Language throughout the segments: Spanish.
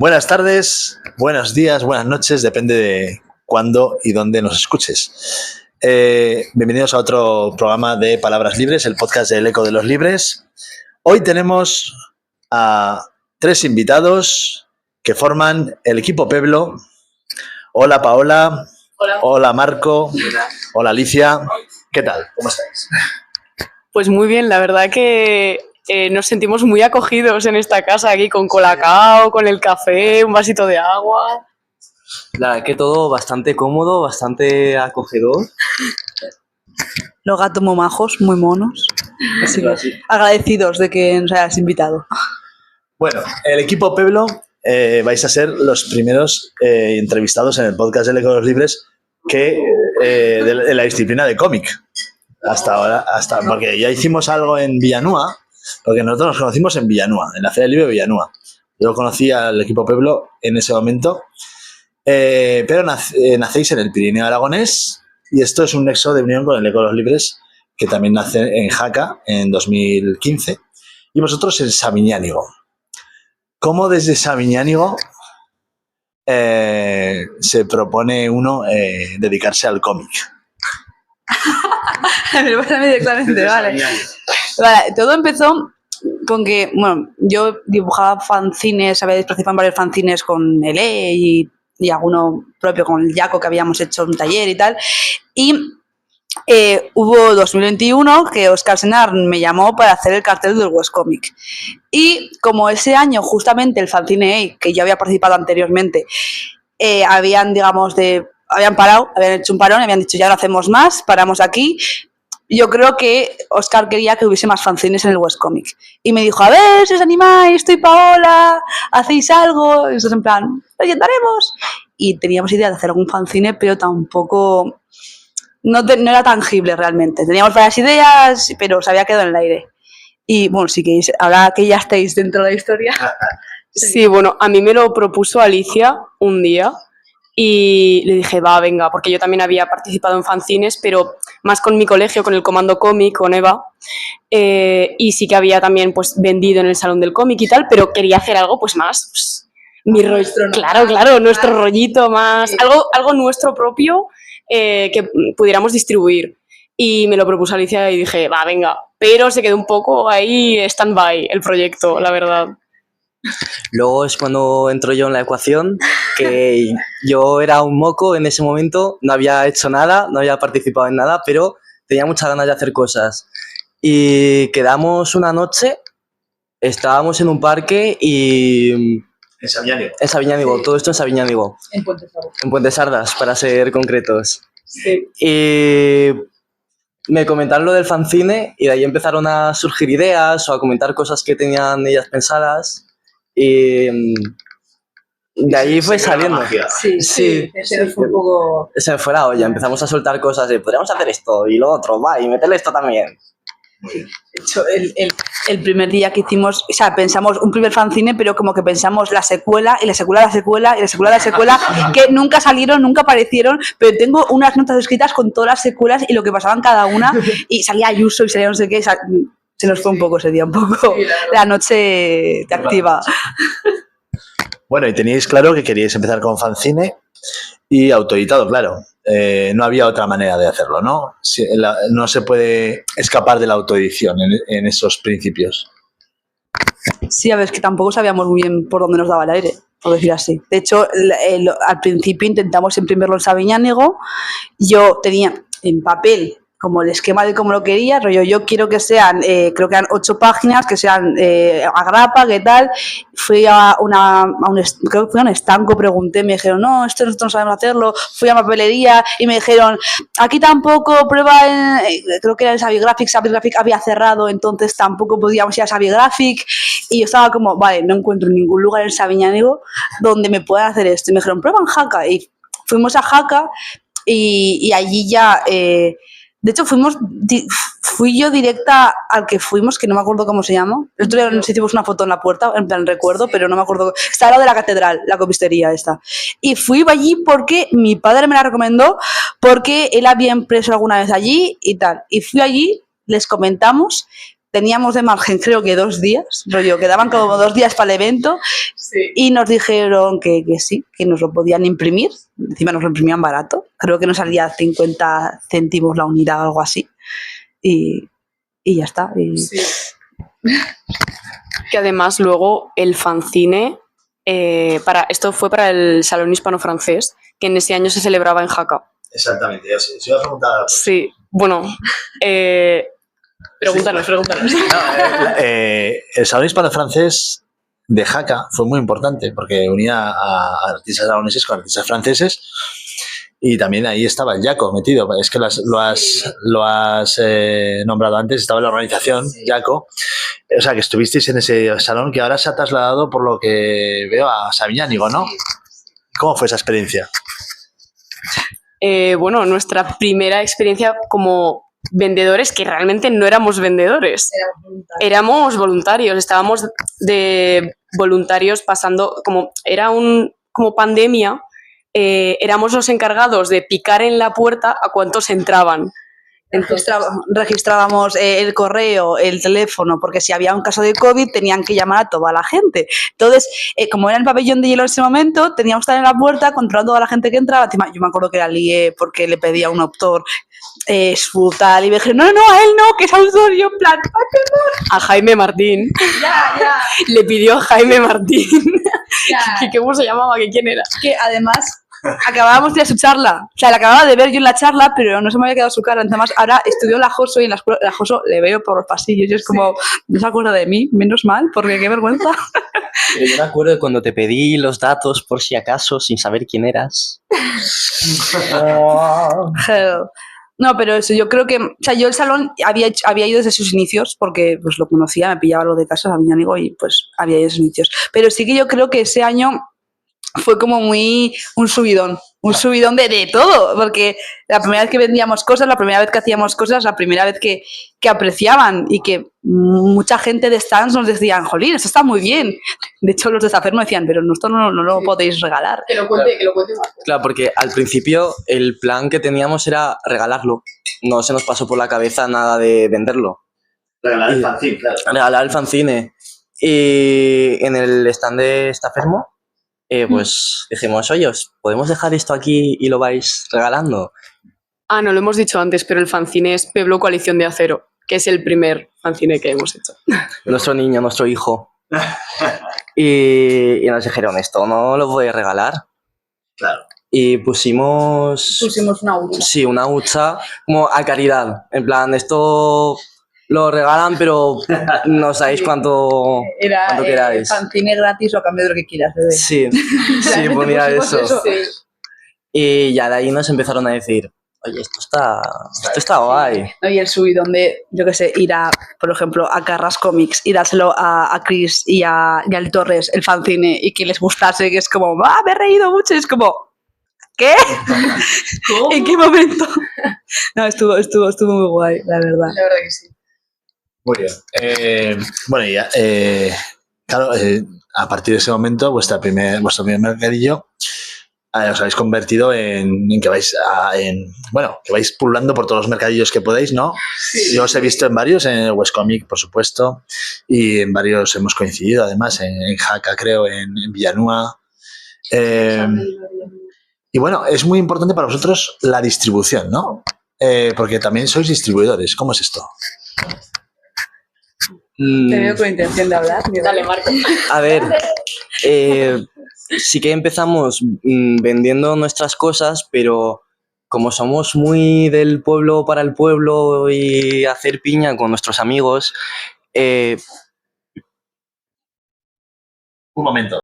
Buenas tardes, buenos días, buenas noches, depende de cuándo y dónde nos escuches. Bienvenidos a otro programa de Palabras Libres, el podcast del Eco de los Libres. Hoy tenemos a tres invitados que forman el equipo Peblo. Hola Paola. Hola. Hola Marco. Hola. Hola Alicia. ¿Qué tal? ¿Cómo estáis? Pues muy bien, la verdad que nos sentimos muy acogidos en esta casa aquí con colacao, con el café, un vasito de agua. La verdad que todo bastante cómodo, bastante acogedor. Los gatos muy majos, muy monos. Así que agradecidos de que nos hayas invitado. Bueno, el equipo Peblo vais a ser los primeros entrevistados en el podcast del Eco de los Libres de la disciplina de cómic. Hasta ahora, porque ya hicimos algo en Villanueva, porque nosotros nos conocimos en Villanueva, en la Feria del Libro de Villanueva. Yo conocí al equipo Peblo en ese momento, pero nacéis en el Pirineo Aragonés y esto es un nexo de unión con el Eco de los Libres, que también nace en Jaca en 2015, y vosotros en Sabiñánigo. ¿Cómo desde Sabiñánigo se propone uno dedicarse al cómic? Me pasa a mí directamente, vale. Todo empezó con que, bueno, yo dibujaba fanzines, había participado en varios fanzines con Ele y alguno propio con el Jaco, que habíamos hecho un taller y tal. Y hubo 2021 que Óscar Senar me llamó para hacer el cartel del West Comic. Y como ese año justamente el fanzine que yo había participado anteriormente, habían parado, habían hecho un parón, habían dicho ya no hacemos más, paramos aquí. Yo creo que Óscar quería que hubiese más fanzines en el West Comic. Y me dijo, a ver, si os animáis, estoy Paola, hacéis algo. Y nosotros en plan, lo intentaremos. Y teníamos idea de hacer algún fanzine, pero tampoco, no era tangible realmente. Teníamos varias ideas, pero se había quedado en el aire. Y bueno, si queréis, ahora que ya estáis dentro de la historia. Sí, bueno, a mí me lo propuso Alicia un día. Y le dije, va, venga, porque yo también había participado en fanzines, pero más con mi colegio, con el Comando Cómic, con Eva, y sí que había también pues vendido en el Salón del Cómic y tal, pero quería hacer algo pues más, pues, nuestro rollito más, algo nuestro propio que pudiéramos distribuir. Y me lo propuso Alicia y dije, va, venga, pero se quedó un poco ahí stand-by el proyecto, la verdad. Luego es cuando entro yo en la ecuación, que yo era un moco en ese momento, no había hecho nada, no había participado en nada, pero tenía muchas ganas de hacer cosas. Y quedamos una noche, estábamos en un parque y... En Sabiñánigo. En Sabiñánigo, sí. Todo esto en Sabiñánigo. En Puente Sardas. En Puente Sardas, para ser concretos. Sí. Y me comentaron lo del fanzine y de ahí empezaron a surgir ideas o a comentar cosas que tenían ellas pensadas. Y de ahí fue saliendo. Sí. Ese fue un poco... Se me fue la olla, empezamos a soltar cosas de podríamos hacer esto y lo otro, va, y meterle esto también. De hecho, el primer día que hicimos, o sea, pensamos un primer fanzine, pero como que pensamos la secuela y la secuela, que nunca salieron, nunca aparecieron, pero tengo unas notas escritas con todas las secuelas y lo que pasaba en cada una, y salía Ayuso y salía no sé qué, se nos fue un poco ese día, la noche te activa. Bueno, y teníais claro que queríais empezar con fanzine y autoeditado, claro. No había otra manera de hacerlo, ¿no? No se puede escapar de la autoedición en esos principios. Sí, a ver, es que tampoco sabíamos muy bien por dónde nos daba el aire, por decir así. De hecho, al principio intentamos imprimirlo en Sabiñánigo. Yo tenía en papel como el esquema de cómo lo quería, rollo, yo quiero que sean, creo que eran 8 páginas, que sean a grapa, ¿qué tal? Fui creo que fui a un estanco, pregunté, me dijeron, no, esto nosotros no sabemos hacerlo. Fui a papelería y me dijeron, aquí tampoco, prueba creo que era en Sabigraphic había cerrado, entonces tampoco podíamos ir a Sabigraphic, y yo estaba como, vale, no encuentro ningún lugar en Sabiñánigo donde me puedan hacer esto, y me dijeron, prueba en Jaca, y fuimos a Jaca, y allí ya... de hecho, fui yo directa al que fuimos, que no me acuerdo cómo se llama. El otro día nos hicimos una foto en la puerta, en plan recuerdo, pero no me acuerdo. Está al lado de la catedral, la copistería esta. Y fui allí porque mi padre me la recomendó, porque él había impreso alguna vez allí y tal. Y fui allí, les comentamos, teníamos de margen creo que 2 días, rollo, quedaban como 2 días para el evento, Sí. y nos dijeron que sí, que nos lo podían imprimir. Encima nos lo imprimían barato. Creo que nos salía 50 céntimos la unidad o algo así. Y ya está. Y Sí. Que además luego el fanzine, esto fue para el Salón Hispano-Francés, que en ese año se celebraba en Jaca. Exactamente, yo sí. Si iba a preguntar... Sí, bueno, pregúntanos. El Salón Hispano-Francés de Jaca fue muy importante porque unía a artistas aragoneses con artistas franceses y también ahí estaba el Jaco metido. Es que lo has nombrado antes, estaba en la organización Jaco. O sea, que estuvisteis en ese salón que ahora se ha trasladado, por lo que veo, a Sabiñánigo, ¿no? ¿Cómo fue esa experiencia? Bueno, nuestra primera experiencia como vendedores, que realmente no éramos vendedores, éramos voluntarios, estábamos de voluntarios pasando, como era como pandemia, éramos los encargados de picar en la puerta a cuántos entraban. Registrábamos el correo, el teléfono, porque si había un caso de COVID tenían que llamar a toda la gente. Entonces, como era el pabellón de hielo en ese momento, teníamos que estar en la puerta controlando a la gente que entraba. Yo me acuerdo que la lié porque le pedía a un autor su tal y me dije, no, a él no, que es autor. Y yo en plan, a Jaime Martín. Ya. Le pidió a Jaime Martín. ¿Cómo se llamaba? ¿Quién era? Que además... acabábamos de ir a su charla, o sea, la acababa de ver yo en la charla, pero no se me había quedado su cara. Además, ahora estudió en la JOSO y en la escuela de la JOSO le veo por los pasillos y es como, no se acuerda de mí, menos mal, porque qué vergüenza. Yo me acuerdo de cuando te pedí los datos por si acaso, sin saber quién eras. Hell. No, pero eso, yo creo que, o sea, yo el salón había ido desde sus inicios, porque pues lo conocía, me pillaba lo de casa a mi amigo y pues había ido desde sus inicios. Pero sí que yo creo que ese año fue como muy un subidón de todo, porque la primera vez que vendíamos cosas, la primera vez que hacíamos cosas, la primera vez que apreciaban y que mucha gente de stands nos decían, jolín, esto está muy bien. De hecho, los de Zafer nos decían, pero esto no lo podéis regalar. Que lo cuente más. Claro, porque al principio el plan que teníamos era regalarlo. No se nos pasó por la cabeza nada de venderlo. Regalar el fanzine, claro. Regalar el fanzine. Y en el stand de Estafermo, pues dijimos, oye, ¿os podemos dejar esto aquí y lo vais regalando? Ah, no lo hemos dicho antes, pero el fanzine es Pueblo Coalición de Acero, que es el primer fanzine que hemos hecho. Nuestro niño, nuestro hijo. Y nos dijeron, esto no lo podéis regalar. Claro. Y pusimos una hucha. Sí, una hucha como a caridad. En plan, esto lo regalan, pero no sabéis cuánto queráis. Fanzine gratis o a cambio de lo que quieras, bebé. Sí, ponía eso. Sí. Y ya de ahí nos empezaron a decir, oye, esto está guay. ¿No? Y el subidón de, yo qué sé, ir a, por ejemplo, a Carras Comics y dárselo a Chris y al Torres, el fanzine, y que les gustase, que es como, me he reído mucho, y es como, ¿qué? ¿Cómo? ¿En qué momento? No, estuvo muy guay, la verdad. La verdad que sí. Muy bien. Bueno, y ya, claro, a partir de ese momento, vuestro primer mercadillo os habéis convertido en que vais que vais pululando por todos los mercadillos que podéis, ¿no? Sí. Yo os he visto en varios, en el West Comic, por supuesto, y en varios hemos coincidido, además, en Jaca, creo, en Villanúa. Y bueno, es muy importante para vosotros la distribución, ¿no? Porque también sois distribuidores. ¿Cómo es esto? Te veo con intención de hablar. Dale, Marco. A ver, sí que empezamos vendiendo nuestras cosas, pero como somos muy del pueblo para el pueblo y hacer piña con nuestros amigos... Un momento.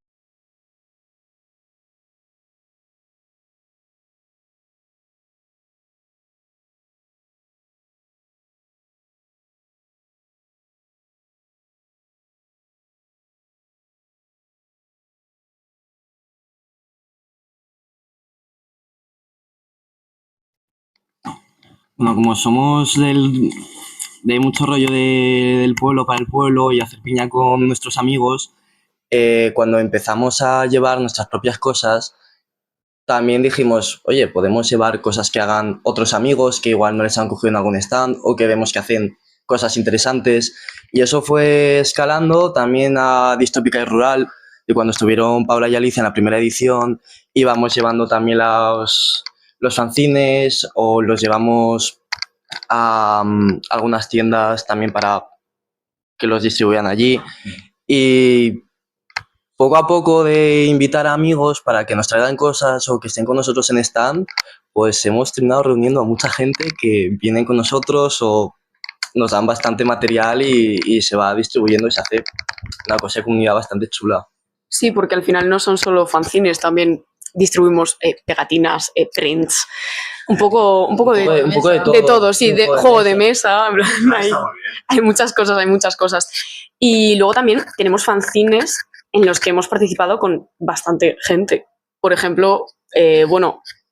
Bueno, como somos de mucho rollo del pueblo para el pueblo y hacer piña con nuestros amigos, cuando empezamos a llevar nuestras propias cosas, también dijimos, oye, podemos llevar cosas que hagan otros amigos que igual no les han cogido en algún stand o que vemos que hacen cosas interesantes. Y eso fue escalando también a Distópica y Rural. Y cuando estuvieron Paula y Alicia en la primera edición, íbamos llevando también los fanzines o los llevamos a algunas tiendas también para que los distribuyan allí. Y poco a poco de invitar a amigos para que nos traigan cosas o que estén con nosotros en stand, pues hemos terminado reuniendo a mucha gente que vienen con nosotros o nos dan bastante material y se va distribuyendo y se hace una cosa de comunidad bastante chula. Sí, porque al final no son solo fanzines, también distribuimos pegatinas, prints, un poco de todo, sí, de juego de mesa, en plan, hay muchas cosas. Y luego también tenemos fanzines en los que hemos participado con bastante gente. Por ejemplo,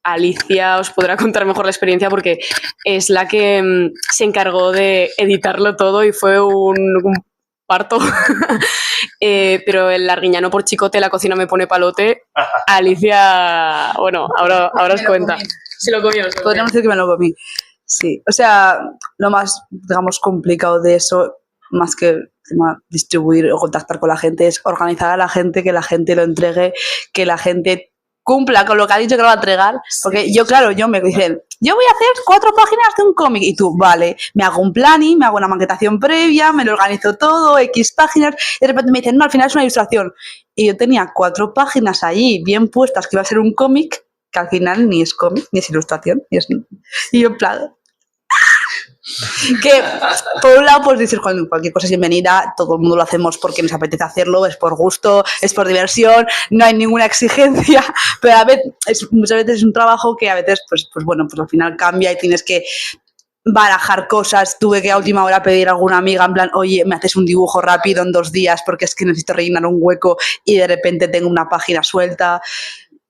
Alicia os podrá contar mejor la experiencia porque es la que se encargó de editarlo todo y fue un parto. Pero el Arguiñano por Chicote, la cocina me pone palote. Alicia, bueno, ahora os cuenta. Se lo comió. Podríamos decir que me lo comí. Sí, o sea, lo más, digamos, complicado de eso, más que distribuir o contactar con la gente, es organizar a la gente, que la gente lo entregue, que la gente cumpla con lo que ha dicho que lo va a entregar. Porque yo me dicen, yo voy a hacer 4 páginas de un cómic. Y tú, vale, me hago un planning, me hago una maquetación previa, me lo organizo todo, X páginas. Y de repente me dicen, no, al final es una ilustración. Y yo tenía 4 páginas allí bien puestas que iba a ser un cómic, que al final ni es cómic, ni es ilustración. Y yo en plan... Que por un lado puedes decir cualquier cosa es bienvenida, todo el mundo lo hacemos porque nos apetece hacerlo, es por gusto, es por diversión, no hay ninguna exigencia, pero muchas veces es un trabajo que a veces pues al final cambia y tienes que barajar cosas. Tuve que a última hora pedir a alguna amiga en plan, oye, me haces un dibujo rápido en 2 días porque es que necesito rellenar un hueco y de repente tengo una página suelta.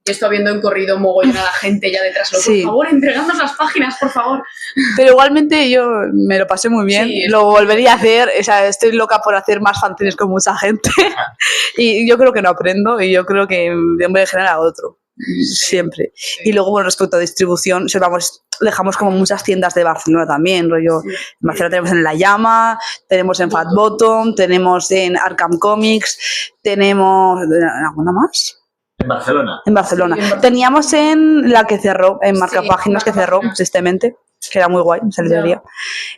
Esto habiendo encorrido mogollón a la gente ya detrás. Sí. Por favor, entregándonos las páginas, por favor. Pero igualmente yo me lo pasé muy bien. Sí, lo volvería a hacer. O sea, estoy loca por hacer más fanzines con mucha gente. Y yo creo que no aprendo y yo creo que de un vez general a otro. Siempre. Sí. Y luego, bueno, respecto a distribución, dejamos como muchas tiendas de Barcelona también, rollo. Sí. En Barcelona tenemos en La Llama, tenemos en Fat Bottom, tenemos en Arkham Comics, tenemos... ¿Alguna más? En Barcelona. En Barcelona. Sí, teníamos en la que cerró, en Marcapáginas, que cerró tristemente, que era muy guay, esa librería.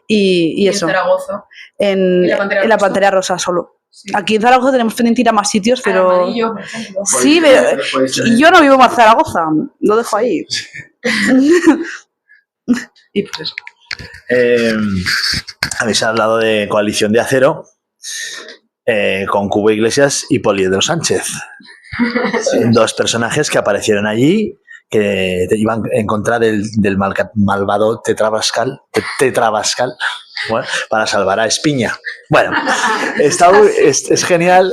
Y eso. En Zaragoza. En la Pantera Rosa solo. Sí. Aquí en Zaragoza tenemos pendiente ir a más sitios, pero... Amarillo, por ejemplo. Sí, pero yo no vivo en Zaragoza, lo dejo ahí. Y pues eso. Habéis hablado de Coalición de Acero con Cubo Iglesias y Poliedro Sánchez. Sí. 2 personajes que aparecieron allí, que iban en contra del malvado Tetrabascal, bueno, para salvar a Espiña. Bueno, es genial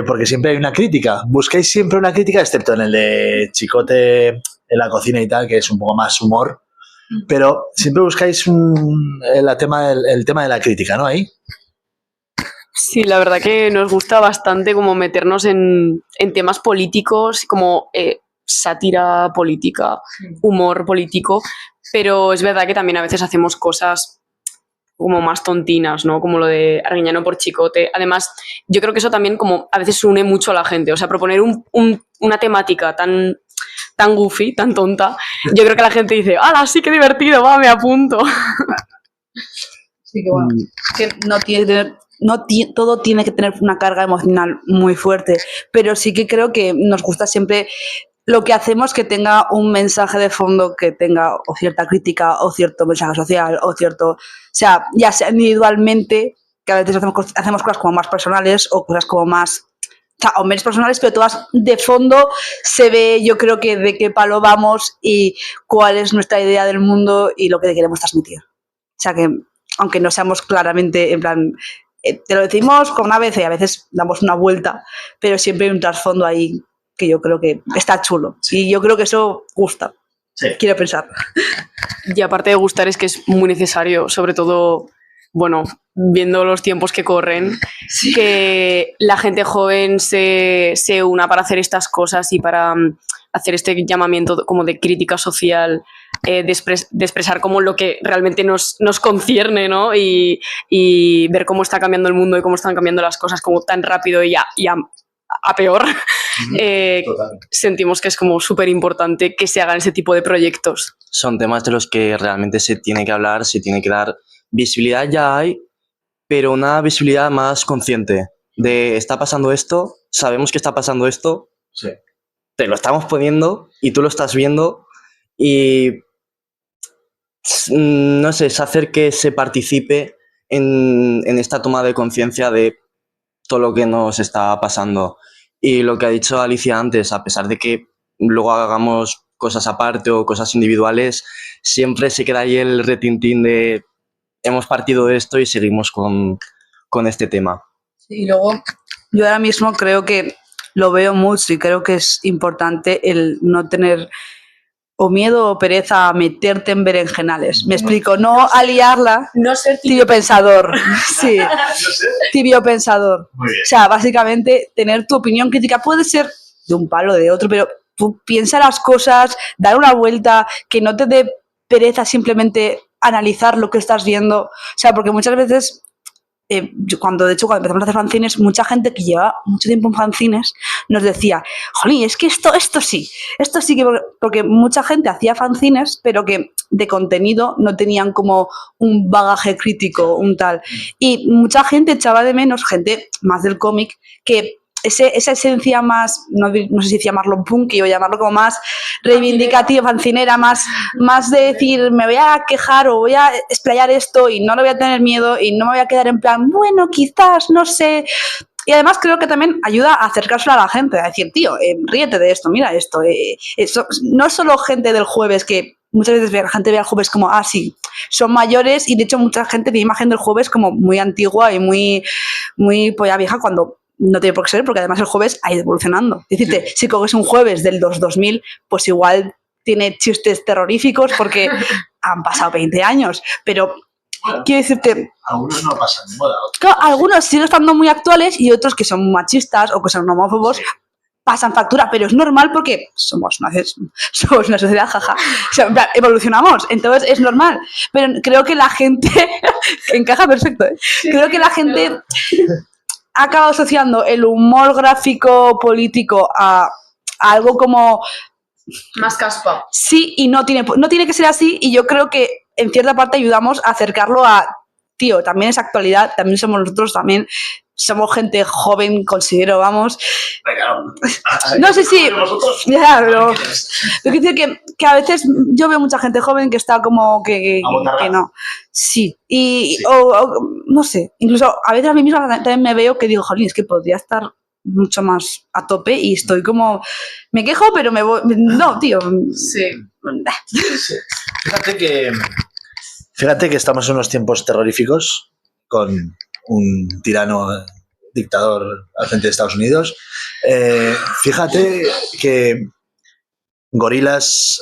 porque siempre hay una crítica. Buscáis siempre una crítica, excepto en el de Chicote en la cocina y tal, que es un poco más humor. Pero siempre buscáis el tema de la crítica, ¿no? Ahí. Sí, la verdad que nos gusta bastante como meternos en temas políticos, como sátira política, humor político, pero es verdad que también a veces hacemos cosas como más tontinas, ¿no? Como lo de Arguiñano por Chicote. Además, yo creo que eso también como a veces une mucho a la gente, o sea, proponer una temática tan goofy, tan tonta, yo creo que la gente dice, ¡hala, sí, qué divertido, va, me apunto! Sí, que bueno, que todo tiene que tener una carga emocional muy fuerte, pero sí que creo que nos gusta siempre lo que hacemos que tenga un mensaje de fondo, que tenga o cierta crítica o cierto mensaje social o cierto, o sea, ya sea individualmente, que a veces hacemos cosas como más personales o cosas como más, o sea, o menos personales, pero todas de fondo se ve, yo creo que de qué palo vamos y cuál es nuestra idea del mundo y lo que queremos transmitir. O sea que, aunque no seamos claramente, en plan, te lo decimos con una vez y a veces damos una vuelta, pero siempre hay un trasfondo ahí que yo creo que está chulo. Y yo creo que eso gusta. Sí. Quiero pensar. Y aparte de gustar, es que es muy necesario, sobre todo, bueno, viendo los tiempos que corren, sí, que la gente joven se una para hacer estas cosas y para hacer este llamamiento como de crítica social, de expresar como lo que realmente nos concierne, ¿no? Y ver cómo está cambiando el mundo y cómo están cambiando las cosas como tan rápido y a a peor, Total. sentimos que es como súper importante que se hagan ese tipo de proyectos. Son temas de los que realmente se tiene que hablar, se tiene que dar visibilidad, ya hay, pero una visibilidad más consciente de está pasando esto, sabemos que está pasando esto, Sí. te lo estamos poniendo y tú lo estás viendo y no sé, es hacer que se participe en esta toma de conciencia de todo lo que nos está pasando. Y lo que ha dicho Alicia antes, a pesar de que luego hagamos cosas aparte o cosas individuales, siempre se queda ahí el retintín de hemos partido de esto y seguimos con este tema. Y luego, yo ahora mismo creo que lo veo mucho y creo que es importante el no tener o miedo o pereza a meterte en berenjenales. Me explico, no a liarla. No ser Tibio pensador, sí, tibio pensador. Muy bien. O sea, básicamente tener tu opinión crítica puede ser de un palo o de otro, pero tú piensa las cosas, dar una vuelta, que no te dé pereza simplemente analizar lo que estás viendo. O sea, porque muchas veces, cuando empezamos a hacer fanzines, mucha gente que lleva mucho tiempo en fanzines nos decía, jolín, es que esto sí que... Porque mucha gente hacía fanzines, pero que de contenido no tenían como un bagaje crítico, un tal. Y mucha gente echaba de menos, gente más del cómic, que esa esencia más, no sé si llamarlo punky o llamarlo como más reivindicativa, fancinera, más de decir, me voy a quejar o voy a explayar esto y no le voy a tener miedo y no me voy a quedar en plan, bueno, quizás, no sé. Y además creo que también ayuda a acercárselo a la gente, a decir, tío, ríete de esto, mira esto. No es solo gente del jueves que muchas veces la gente ve al jueves como, ah, sí, son mayores, y de hecho mucha gente tiene imagen del jueves como muy antigua y muy polla vieja, cuando no tiene por qué ser, porque además el jueves ha ido evolucionando. Es decir, si coges un jueves del 2000, pues igual tiene chistes terroríficos porque han pasado 20 años, pero Bueno, quiero decirte, algunos no pasan de moda. claro, algunos siguen estando muy actuales y otros que son machistas o que son homófobos pasan factura, pero es normal porque somos una sociedad, jaja. O sea, en plan, evolucionamos, entonces es normal. Pero creo que la gente encaja perfecto, ¿eh? Creo que la gente ha acabado asociando el humor gráfico político a algo como Más caspa. sí y no tiene que ser así, y yo creo que en cierta parte ayudamos a acercarlo a, tío, también es actualidad, también somos nosotros, también somos gente joven, considero, vamos. No sé si... Ya, pero quiero decir que a veces yo veo mucha gente joven que está como que no. Sí. Y no sé, incluso a veces a mí misma también me veo que digo, jolín, es que podría estar mucho más a tope y estoy como... Me quejo, pero me voy... No, tío. Sí. Fíjate que estamos en unos tiempos terroríficos con un tirano dictador al frente de Estados Unidos. Fíjate que Gorillaz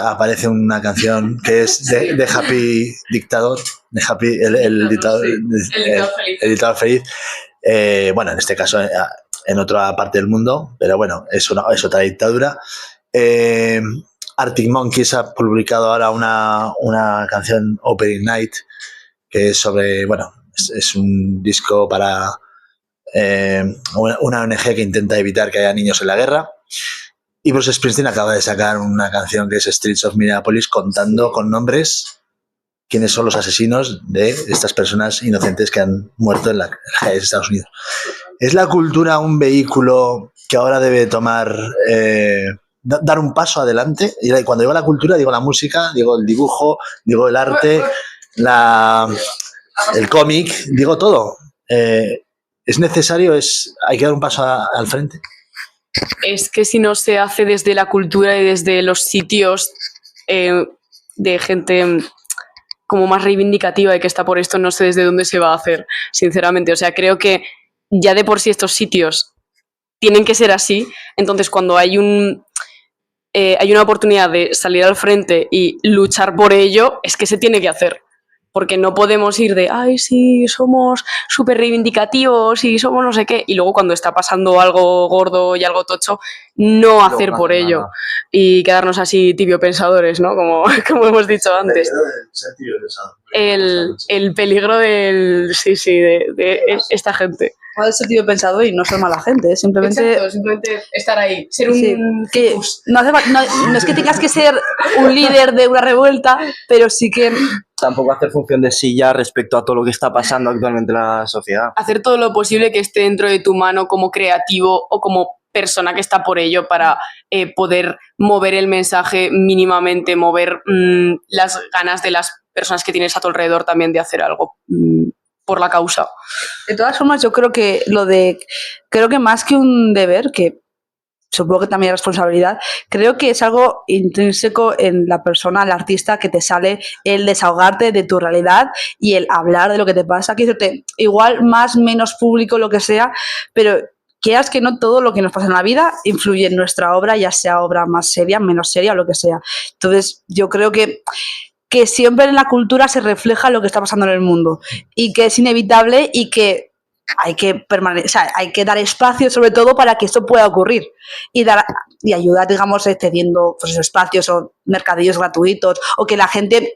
aparece una canción que es de Happy Dictador, de Happy, el dictador, el dictador feliz. Bueno, en este caso en otra parte del mundo, pero bueno, es otra dictadura. Arctic Monkeys ha publicado ahora una canción, Opening Night, que es sobre, bueno, es un disco para una ONG que intenta evitar que haya niños en la guerra. Y Bruce Springsteen acaba de sacar una canción que es Streets of Minneapolis, contando con nombres quiénes son los asesinos de estas personas inocentes que han muerto en las calles de Estados Unidos. ¿Es la cultura un vehículo que ahora debe tomar... dar un paso adelante? Y cuando digo la cultura, digo la música, digo el dibujo, digo el arte, el cómic, digo todo. ¿Es necesario? ¿Hay que dar un paso al frente? Es que si no se hace desde la cultura y desde los sitios de gente como más reivindicativa y que está por esto, no sé desde dónde se va a hacer, sinceramente. O sea, creo que ya de por sí estos sitios tienen que ser así, entonces cuando hay una oportunidad de salir al frente y luchar por ello, es que se tiene que hacer. Porque no podemos ir de, ay, sí, somos súper reivindicativos y somos no sé qué, y luego cuando está pasando algo gordo y algo tocho, no hacer por ello. Nada. Y quedarnos así tibio pensadores, ¿no? Como hemos dicho antes. El peligro del... Sí, de esta gente. Joder, ese tío pensado y no ser mala gente, simplemente... Exacto, simplemente estar ahí, ser Sí, un... que no es que tengas que ser un líder de una revuelta, pero sí que... Tampoco hacer función de silla respecto a todo lo que está pasando actualmente en la sociedad. Hacer todo lo posible que esté dentro de tu mano como creativo o como persona que está por ello para poder mover el mensaje mínimamente, mover las ganas de las personas que tienes a tu alrededor también de hacer algo por la causa. De todas formas, yo creo que creo que más que un deber, que supongo que también es responsabilidad, creo que es algo intrínseco en la persona, el artista, que te sale el desahogarte de tu realidad y el hablar de lo que te pasa. Igual más, menos público, lo que sea, pero quieras que no, todo lo que nos pasa en la vida influye en nuestra obra, ya sea obra más seria, menos seria, lo que sea. Entonces, yo creo que siempre en la cultura se refleja lo que está pasando en el mundo y que es inevitable y que hay que hay que dar espacio sobre todo para que esto pueda ocurrir y ayudar, digamos, cediendo pues, espacios o mercadillos gratuitos o que la gente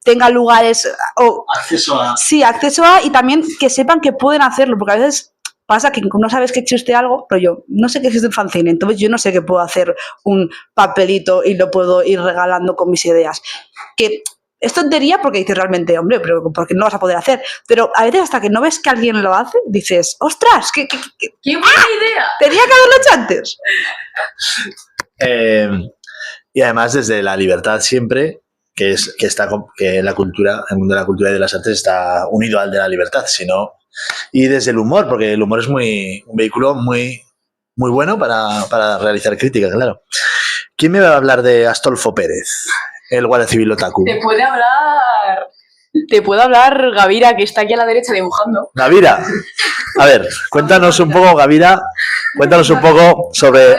tenga lugares o acceso a y también que sepan que pueden hacerlo, porque a veces pasa que no sabes que existe algo, pero yo no sé que existe un fanzine, entonces yo no sé que puedo hacer un papelito y lo puedo ir regalando con mis ideas. Que es tontería porque dices realmente, hombre, pero ¿por qué no lo vas a poder hacer? Pero a veces hasta que no ves que alguien lo hace, dices, ¡ostras! ¡Qué buena idea! Tenía que haberlo hecho antes. Y además desde la libertad siempre, que la cultura, el mundo de la cultura y de las artes está unido al de la libertad, sino... Y desde el humor, porque el humor es un vehículo muy, muy bueno para realizar crítica, claro. ¿Quién me va a hablar de Astolfo Pérez, el guardia civil otaku? Te puede hablar Gavira, que está aquí a la derecha dibujando. Gavira, a ver, cuéntanos un poco, Gavira, sobre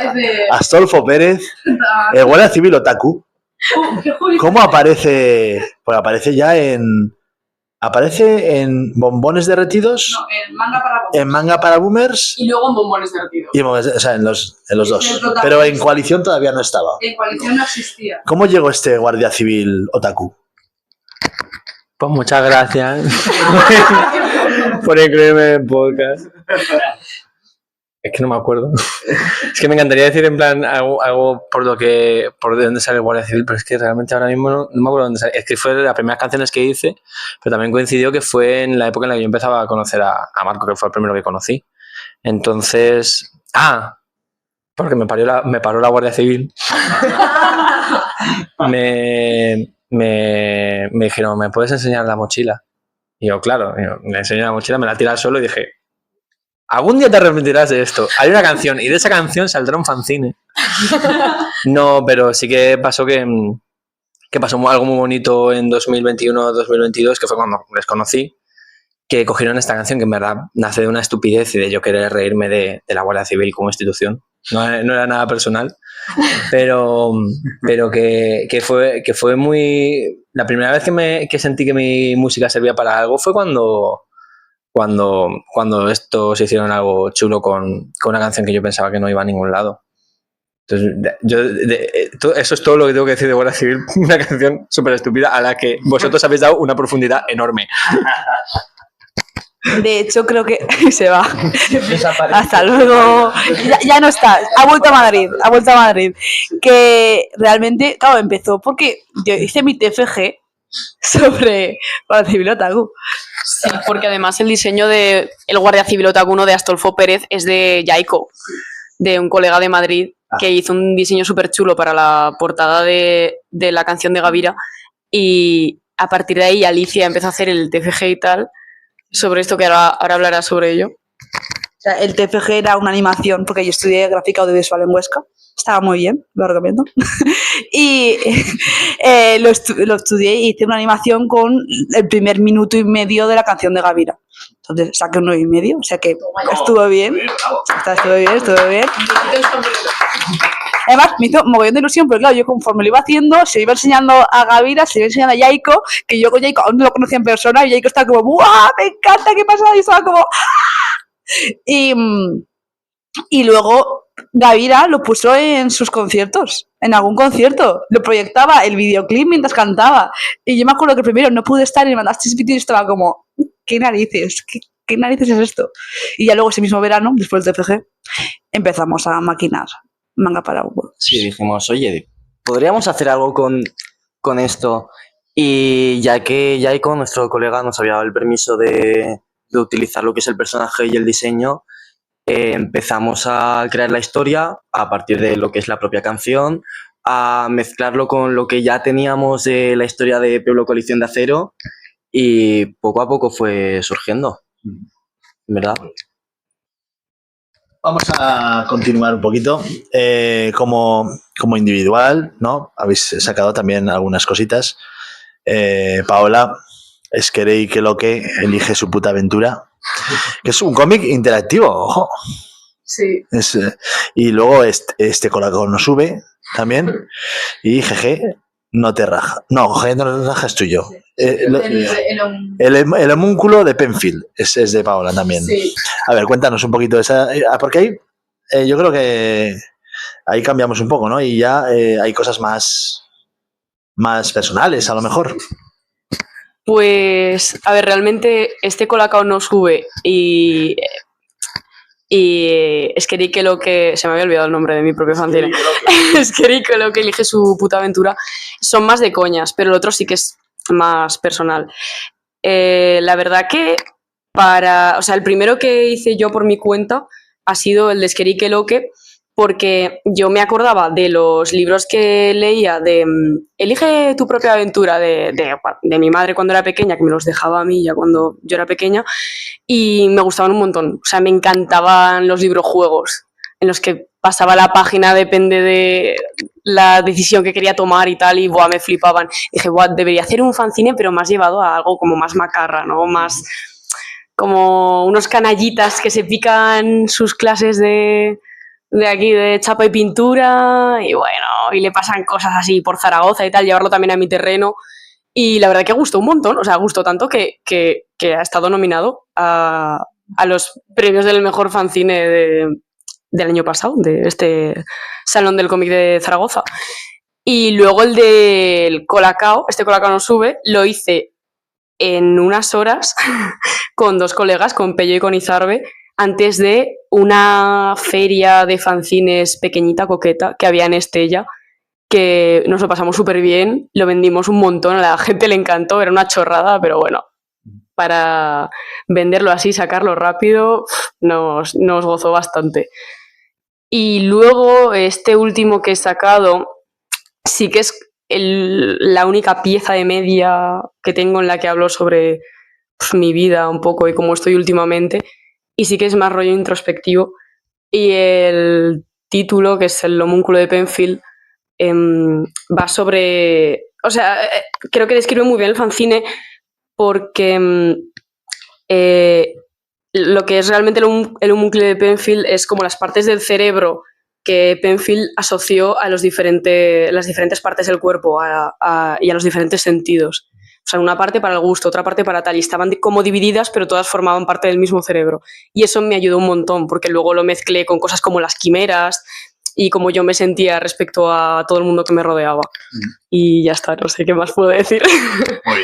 Astolfo Pérez, el guardia civil otaku. ¿Cómo aparece? Pues aparece en Bombones Derretidos. No, en Manga para Boomers. En Manga para Boomers. Y luego en Bombones Derretidos. O sea, en los dos. Pero en Coalición todavía no estaba. En Coalición no existía. ¿Cómo llegó este guardia civil otaku? Pues muchas gracias por incluirme en el podcast. Es que no me acuerdo. Es que me encantaría decir en plan algo por de dónde sale el Guardia Civil, pero es que realmente ahora mismo no me acuerdo dónde sale. Es que fue de las primeras canciones que hice, pero también coincidió que fue en la época en la que yo empezaba a conocer a Marco, que fue el primero que conocí. Entonces... porque me paró la Guardia Civil. me dijeron, ¿me puedes enseñar la mochila? Y yo, claro, me enseñé la mochila, me la tiré al suelo y dije... Algún día te arrepentirás de esto. Hay una canción y de esa canción saldrá un fanzine. No, pero sí que pasó que pasó algo muy bonito en 2021-2022, que fue cuando les conocí, que cogieron esta canción que en verdad nace de una estupidez y de yo querer reírme de la Guardia Civil como institución. No era nada personal, pero que fue muy... La primera vez que sentí que mi música servía para algo fue cuando estos hicieron algo chulo con una canción que yo pensaba que no iba a ningún lado. Entonces, eso es todo lo que tengo que decir de Guardia Civil, una canción súper estúpida a la que vosotros habéis dado una profundidad enorme. De hecho, creo que se va. Hasta luego. Ya no está. Ha vuelto a Madrid. Que realmente, claro, empezó porque yo hice mi TFG sobre Guardia Civil Otaku. Sí, porque además el diseño de el Guardia Civil Otaku de Astolfo Pérez es de Yaiko, de un colega de Madrid que hizo un diseño súper chulo para la portada de la canción de Gavira, y a partir de ahí Alicia empezó a hacer el TFG y tal, sobre esto que ahora hablará sobre ello. O sea, el TFG era una animación, porque yo estudié gráfica audiovisual en Huesca. Estaba muy bien, lo recomiendo. Y lo estudié y hice una animación con el primer minuto y medio de la canción de Gavira. Entonces saqué un 9,5, o sea que estuvo bien. Estuvo bien. Además, me hizo mogollón de ilusión, porque claro, yo conforme lo iba haciendo, se iba enseñando a Gavira, se iba enseñando a Yaiko, que yo con Yaiko aún no lo conocía en persona, y Yaiko estaba como, ¡buah! ¡Me encanta! ¿Qué pasa? Y estaba como, ¡ah! Y luego Gavira lo puso en sus conciertos, en algún concierto, lo proyectaba el videoclip mientras cantaba. Y yo me acuerdo que primero no pude estar y me mandaste ese vídeo y estaba como, ¿qué narices? ¿qué narices es esto? Y ya luego ese mismo verano, después del TFG, empezamos a maquinar manga para Hugo. Sí, dijimos, oye, podríamos hacer algo con esto. Y ya que Yaiko, nuestro colega, nos había dado el permiso de utilizar lo que es el personaje y el diseño, empezamos a crear la historia a partir de lo que es la propia canción, a mezclarlo con lo que ya teníamos de la historia de Pueblo Coalición de Acero y poco a poco fue surgiendo, ¿verdad? Vamos a continuar un poquito. Como individual, ¿no? Habéis sacado también algunas cositas. Paola, Esquerei que lo que elige su puta aventura, que es un cómic interactivo, ojo. Sí. Y luego este Colacao no sube también. Y GG no te raja. No, GG no te raja es tuyo. El homúnculo de Penfield es de Paola también. Sí. A ver, cuéntanos un poquito de esa. Porque ahí yo creo que ahí cambiamos un poco, ¿no? Y ya hay cosas más personales, a lo mejor. Pues, a ver, realmente este Colacao no sube y Esquerei que lo que... Se me había olvidado el nombre de mi propio fanzine. Esquerei que lo que elige su puta aventura son más de coñas, pero el otro sí que es más personal. La verdad que o sea, el primero que hice yo por mi cuenta ha sido el de Esquerei que lo que, porque yo me acordaba de los libros que leía de Elige tu propia aventura de mi madre cuando era pequeña, que me los dejaba a mí ya cuando yo era pequeña, y me gustaban un montón. O sea, me encantaban los libros juegos en los que pasaba la página, depende de la decisión que quería tomar y tal, y buah, me flipaban. Dije, buah, debería hacer un fanzine, pero más llevado a algo como más macarra, ¿no? Más como unos canallitas que se pican sus clases de aquí de chapa y pintura y bueno, y le pasan cosas así por Zaragoza y tal, llevarlo también a mi terreno y la verdad que gustó un montón, o sea, gustó tanto que ha estado nominado a los premios del mejor fanzine del año pasado, de este Salón del Cómic de Zaragoza. Y luego el del Colacao, este Colacao no sube, lo hice en unas horas con dos colegas, con Pello y con Izarbe, antes de una feria de fanzines pequeñita, coqueta, que había en Estella, que nos lo pasamos súper bien, lo vendimos un montón, a la gente le encantó, era una chorrada, pero bueno, para venderlo así, sacarlo rápido, nos gozó bastante. Y luego este último que he sacado, sí que es la única pieza de media que tengo en la que hablo sobre mi vida un poco y cómo estoy últimamente, y sí que es más rollo introspectivo. Y el título, que es el homúnculo de Penfield, va sobre... O sea, creo que describe muy bien el fanzine porque lo que es realmente el homúnculo de Penfield es como las partes del cerebro que Penfield asoció a las diferentes partes del cuerpo y a los diferentes sentidos. O sea, una parte para el gusto, otra parte para tal. Y estaban como divididas, pero todas formaban parte del mismo cerebro. Y eso me ayudó un montón, porque luego lo mezclé con cosas como las quimeras y cómo yo me sentía respecto a todo el mundo que me rodeaba. Y ya está, no sé qué más puedo decir. Muy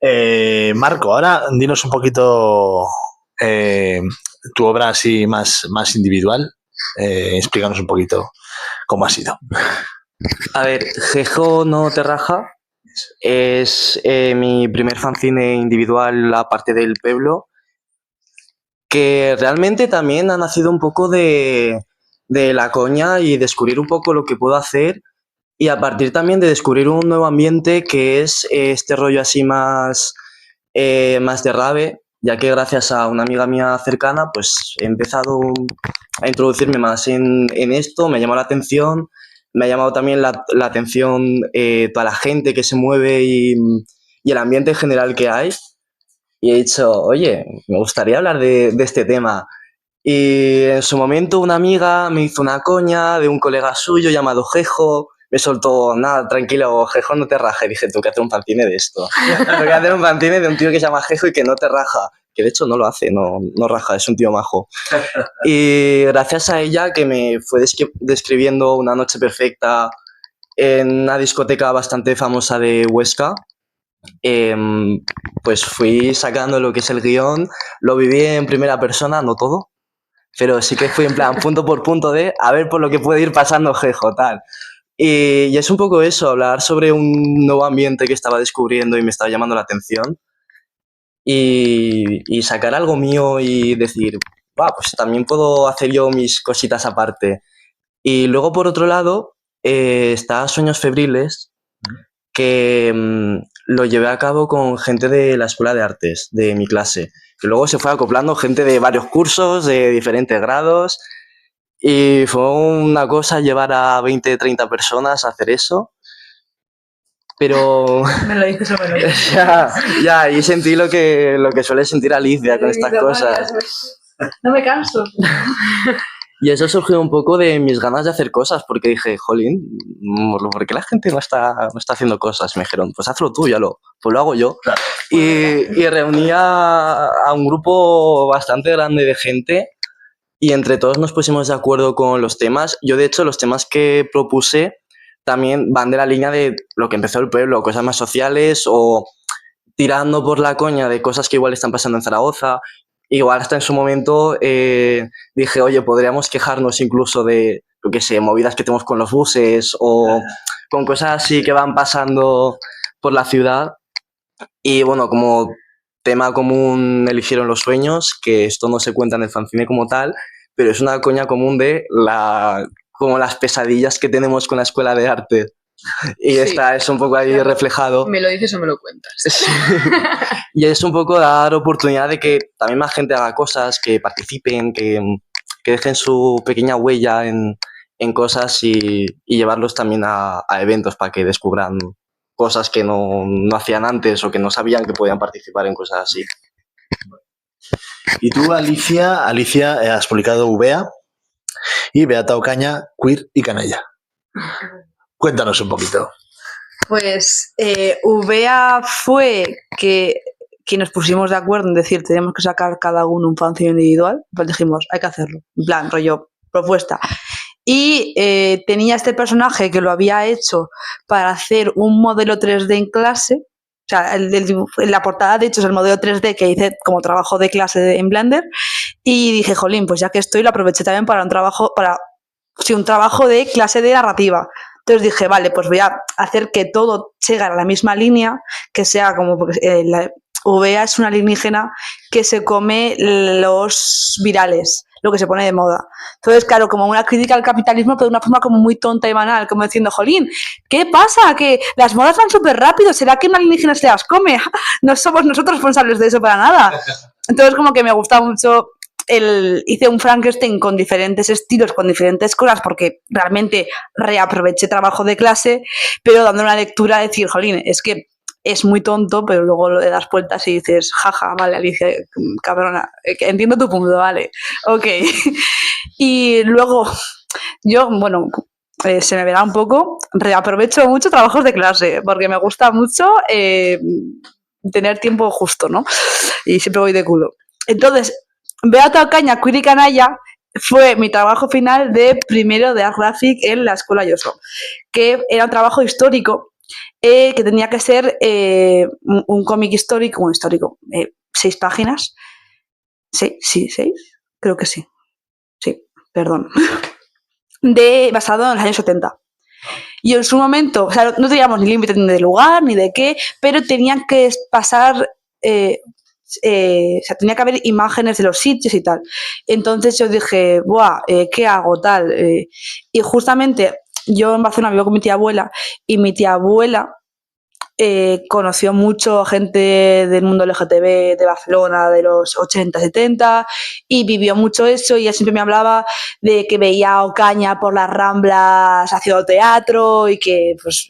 bien. Marco, ahora dinos un poquito tu obra así más individual. Explícanos un poquito cómo ha sido. A ver, Jejo no te raja es mi primer fanzine individual aparte del pueblo, que realmente también ha nacido un poco de la coña y descubrir un poco lo que puedo hacer y a partir también de descubrir un nuevo ambiente que es este rollo así más de rave, ya que gracias a una amiga mía cercana pues he empezado a introducirme más en esto, me llamó la atención. Me ha llamado también la atención toda la gente que se mueve y el ambiente en general que hay. Y he dicho, oye, me gustaría hablar de este tema. Y en su momento una amiga me hizo una coña de un colega suyo llamado Jejo. Me soltó, nada, tranquilo, Jejo no te raja. Y dije, tengo que hacer un fanzine de esto. Tengo que hacer un fanzine de un tío que se llama Jejo y que no te raja. Que de hecho no lo hace, no raja, es un tío majo. Y gracias a ella que me fue describiendo una noche perfecta en una discoteca bastante famosa de Huesca, pues fui sacando lo que es el guión, lo viví en primera persona, no todo, pero sí que fui en plan punto por punto de a ver por lo que puede ir pasando Jejo, tal. Y es un poco eso, hablar sobre un nuevo ambiente que estaba descubriendo y me estaba llamando la atención y sacar algo mío y decir, va, pues también puedo hacer yo mis cositas aparte. Y luego, por otro lado, está Sueños Febriles, que lo llevé a cabo con gente de la Escuela de Artes, de mi clase, que luego se fue acoplando gente de varios cursos, de diferentes grados, y fue una cosa llevar a 20, 30 personas a hacer eso, pero Me lo dices o me lo dices. ya, ahí sentí lo que suele sentir Alicia con estas cosas. No me canso. Y eso surgió un poco de mis ganas de hacer cosas, porque dije, jolín, ¿por qué la gente no está haciendo cosas? Me dijeron, pues hazlo tú, pues lo hago yo. Claro. Y reuní a un grupo bastante grande de gente y entre todos nos pusimos de acuerdo con los temas. Yo, de hecho, los temas que propuse también van de la línea de lo que empezó el pueblo, cosas más sociales o tirando por la coña de cosas que igual están pasando en Zaragoza. Igual hasta en su momento dije, oye, podríamos quejarnos incluso de, lo que sé, movidas que tenemos con los buses o con cosas así que van pasando por la ciudad. Y bueno, como tema común eligieron los sueños, que esto no se cuenta en el fanzine como tal, pero es una coña común de como las pesadillas que tenemos con la escuela de arte. Y Sí. está es un poco ahí Claro. reflejado. ¿Me lo dices o me lo cuentas? Sí. Y es un poco dar oportunidad de que también más gente haga cosas, que participen, que dejen su pequeña huella en cosas y llevarlos también a eventos para que descubran cosas que no hacían antes o que no sabían que podían participar en cosas así. Y tú, Alicia, has publicado Uvea y Beata Ocaña, Queer y Canalla. Cuéntanos un poquito. Pues Uvea fue que nos pusimos de acuerdo en decir tenemos que sacar cada uno un fanzine individual, pues dijimos hay que hacerlo, en plan rollo propuesta. Y tenía este personaje que lo había hecho para hacer un modelo 3D en clase. O sea, en la portada de hecho es el modelo 3D que hice como trabajo de clase en Blender. Y dije, jolín, pues ya que estoy lo aproveché también para un trabajo de clase de narrativa. Entonces dije, vale, pues voy a hacer que todo siga a la misma línea, que sea como, porque la Uvea es una alienígena que se come los virales, lo que se pone de moda. Entonces, claro, como una crítica al capitalismo, pero de una forma como muy tonta y banal, como diciendo, jolín, ¿qué pasa? Que las modas van súper rápido, ¿será que un alienígena se las come? No somos nosotros responsables de eso para nada. Entonces, como que me gusta mucho hice un Frankenstein con diferentes estilos, con diferentes cosas, porque realmente reaproveché trabajo de clase, pero dando una lectura, decir, jolín, es que es muy tonto, pero luego le das vueltas y dices, jaja, vale, Alicia, cabrona, entiendo tu punto, vale, ok. Y luego, yo, bueno, se me verá un poco, reaprovecho mucho trabajos de clase, porque me gusta mucho tener tiempo justo, ¿no? Y siempre voy de culo. Entonces, Beata Ocaña, Queer y Canalla fue mi trabajo final de primero de Art Graphic en la Escuela Yoso, que era un trabajo histórico que tenía que ser un cómic histórico, 6 páginas. Sí, 6, creo que sí. Sí, perdón. Basado en los años 70. Y en su momento, o sea, no teníamos ni límite ni de lugar ni de qué, pero tenían que pasar... o sea, tenía que haber imágenes de los sitios y tal. Entonces yo dije, buah, ¿qué hago tal? Y justamente yo en Barcelona vivo con mi tía abuela y mi tía abuela conoció mucho gente del mundo LGTB de Barcelona de los 80, 70 y vivió mucho eso y ella siempre me hablaba de que veía a Ocaña por las Ramblas haciendo teatro y que pues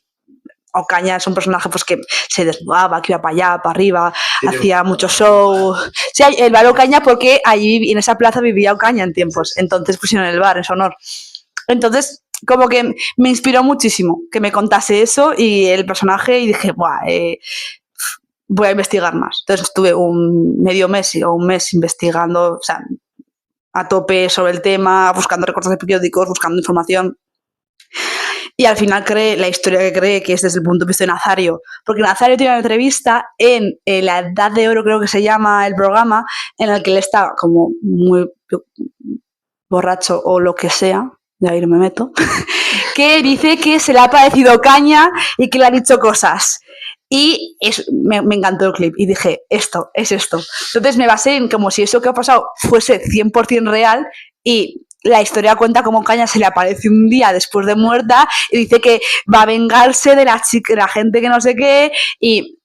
Ocaña es un personaje pues que se desnudaba, que iba para allá, para arriba, hacía mucho show. Sí, el bar Ocaña porque allí en esa plaza vivía Ocaña en tiempos, entonces pusieron el bar en su honor. Entonces, como que me inspiró muchísimo que me contase eso y el personaje y dije, buah, voy a investigar más. Entonces estuve medio mes o un mes investigando, o sea, a tope sobre el tema, buscando recortes de periódicos, buscando información. y al final cree la historia que cree, que es desde el punto de vista de Nazario, porque Nazario tiene una entrevista en La Edad de Oro, creo que se llama el programa, en el que él está como muy borracho o lo que sea, de ahí no me meto, que dice que se le ha parecido caña y que le ha dicho cosas. Y me encantó el clip y dije, esto, es esto. Entonces me basé en como si eso que ha pasado fuese 100% real y la historia cuenta cómo Caña se le aparece un día después de muerta y dice que va a vengarse de la gente que no sé qué y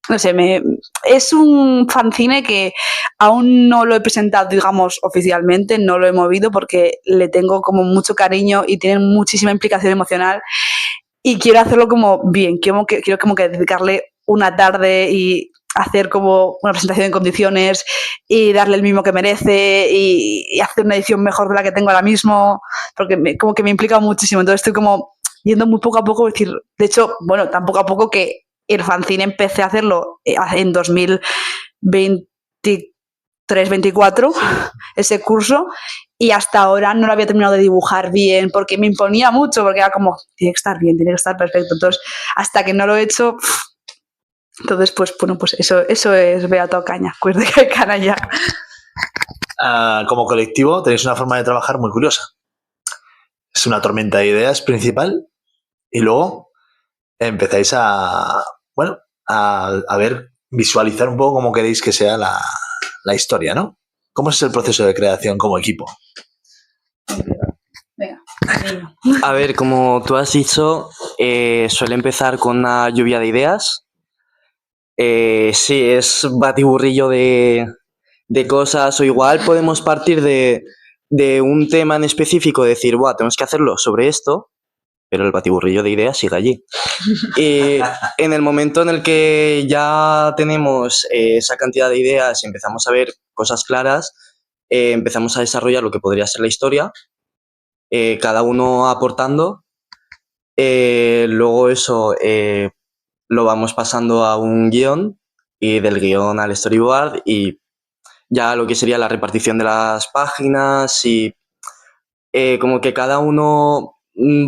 no sé, es un fanzine que aún no lo he presentado, digamos, oficialmente, no lo he movido porque le tengo como mucho cariño y tiene muchísima implicación emocional y quiero hacerlo como bien, quiero como que dedicarle una tarde y hacer como una presentación en condiciones y darle el mismo que merece y hacer una edición mejor de la que tengo ahora mismo, porque como que me implica muchísimo, entonces estoy como yendo muy poco a poco, decir, de hecho, bueno, tan poco a poco que el fanzine empecé a hacerlo en 2023-24, ese curso, y hasta ahora no lo había terminado de dibujar bien, porque me imponía mucho, porque era como, tiene que estar bien, tiene que estar perfecto. Entonces, hasta que no lo he hecho, entonces, pues bueno, pues eso es Beato Caña, cuerde que canalla. Como colectivo tenéis una forma de trabajar muy curiosa. Es una tormenta de ideas principal y luego empezáis a ver, visualizar un poco cómo queréis que sea la historia, ¿no? ¿Cómo es el proceso de creación como equipo? Venga. A ver, como tú has dicho, suele empezar con una lluvia de ideas. Sí, es batiburrillo de cosas, o igual podemos partir de un tema en específico, decir, buah, tenemos que hacerlo sobre esto, pero el batiburrillo de ideas sigue allí. Y en el momento en el que ya tenemos esa cantidad de ideas y empezamos a ver cosas claras, empezamos a desarrollar lo que podría ser la historia, cada uno aportando. Luego eso lo vamos pasando a un guión y del guión al storyboard y ya lo que sería la repartición de las páginas y como que cada uno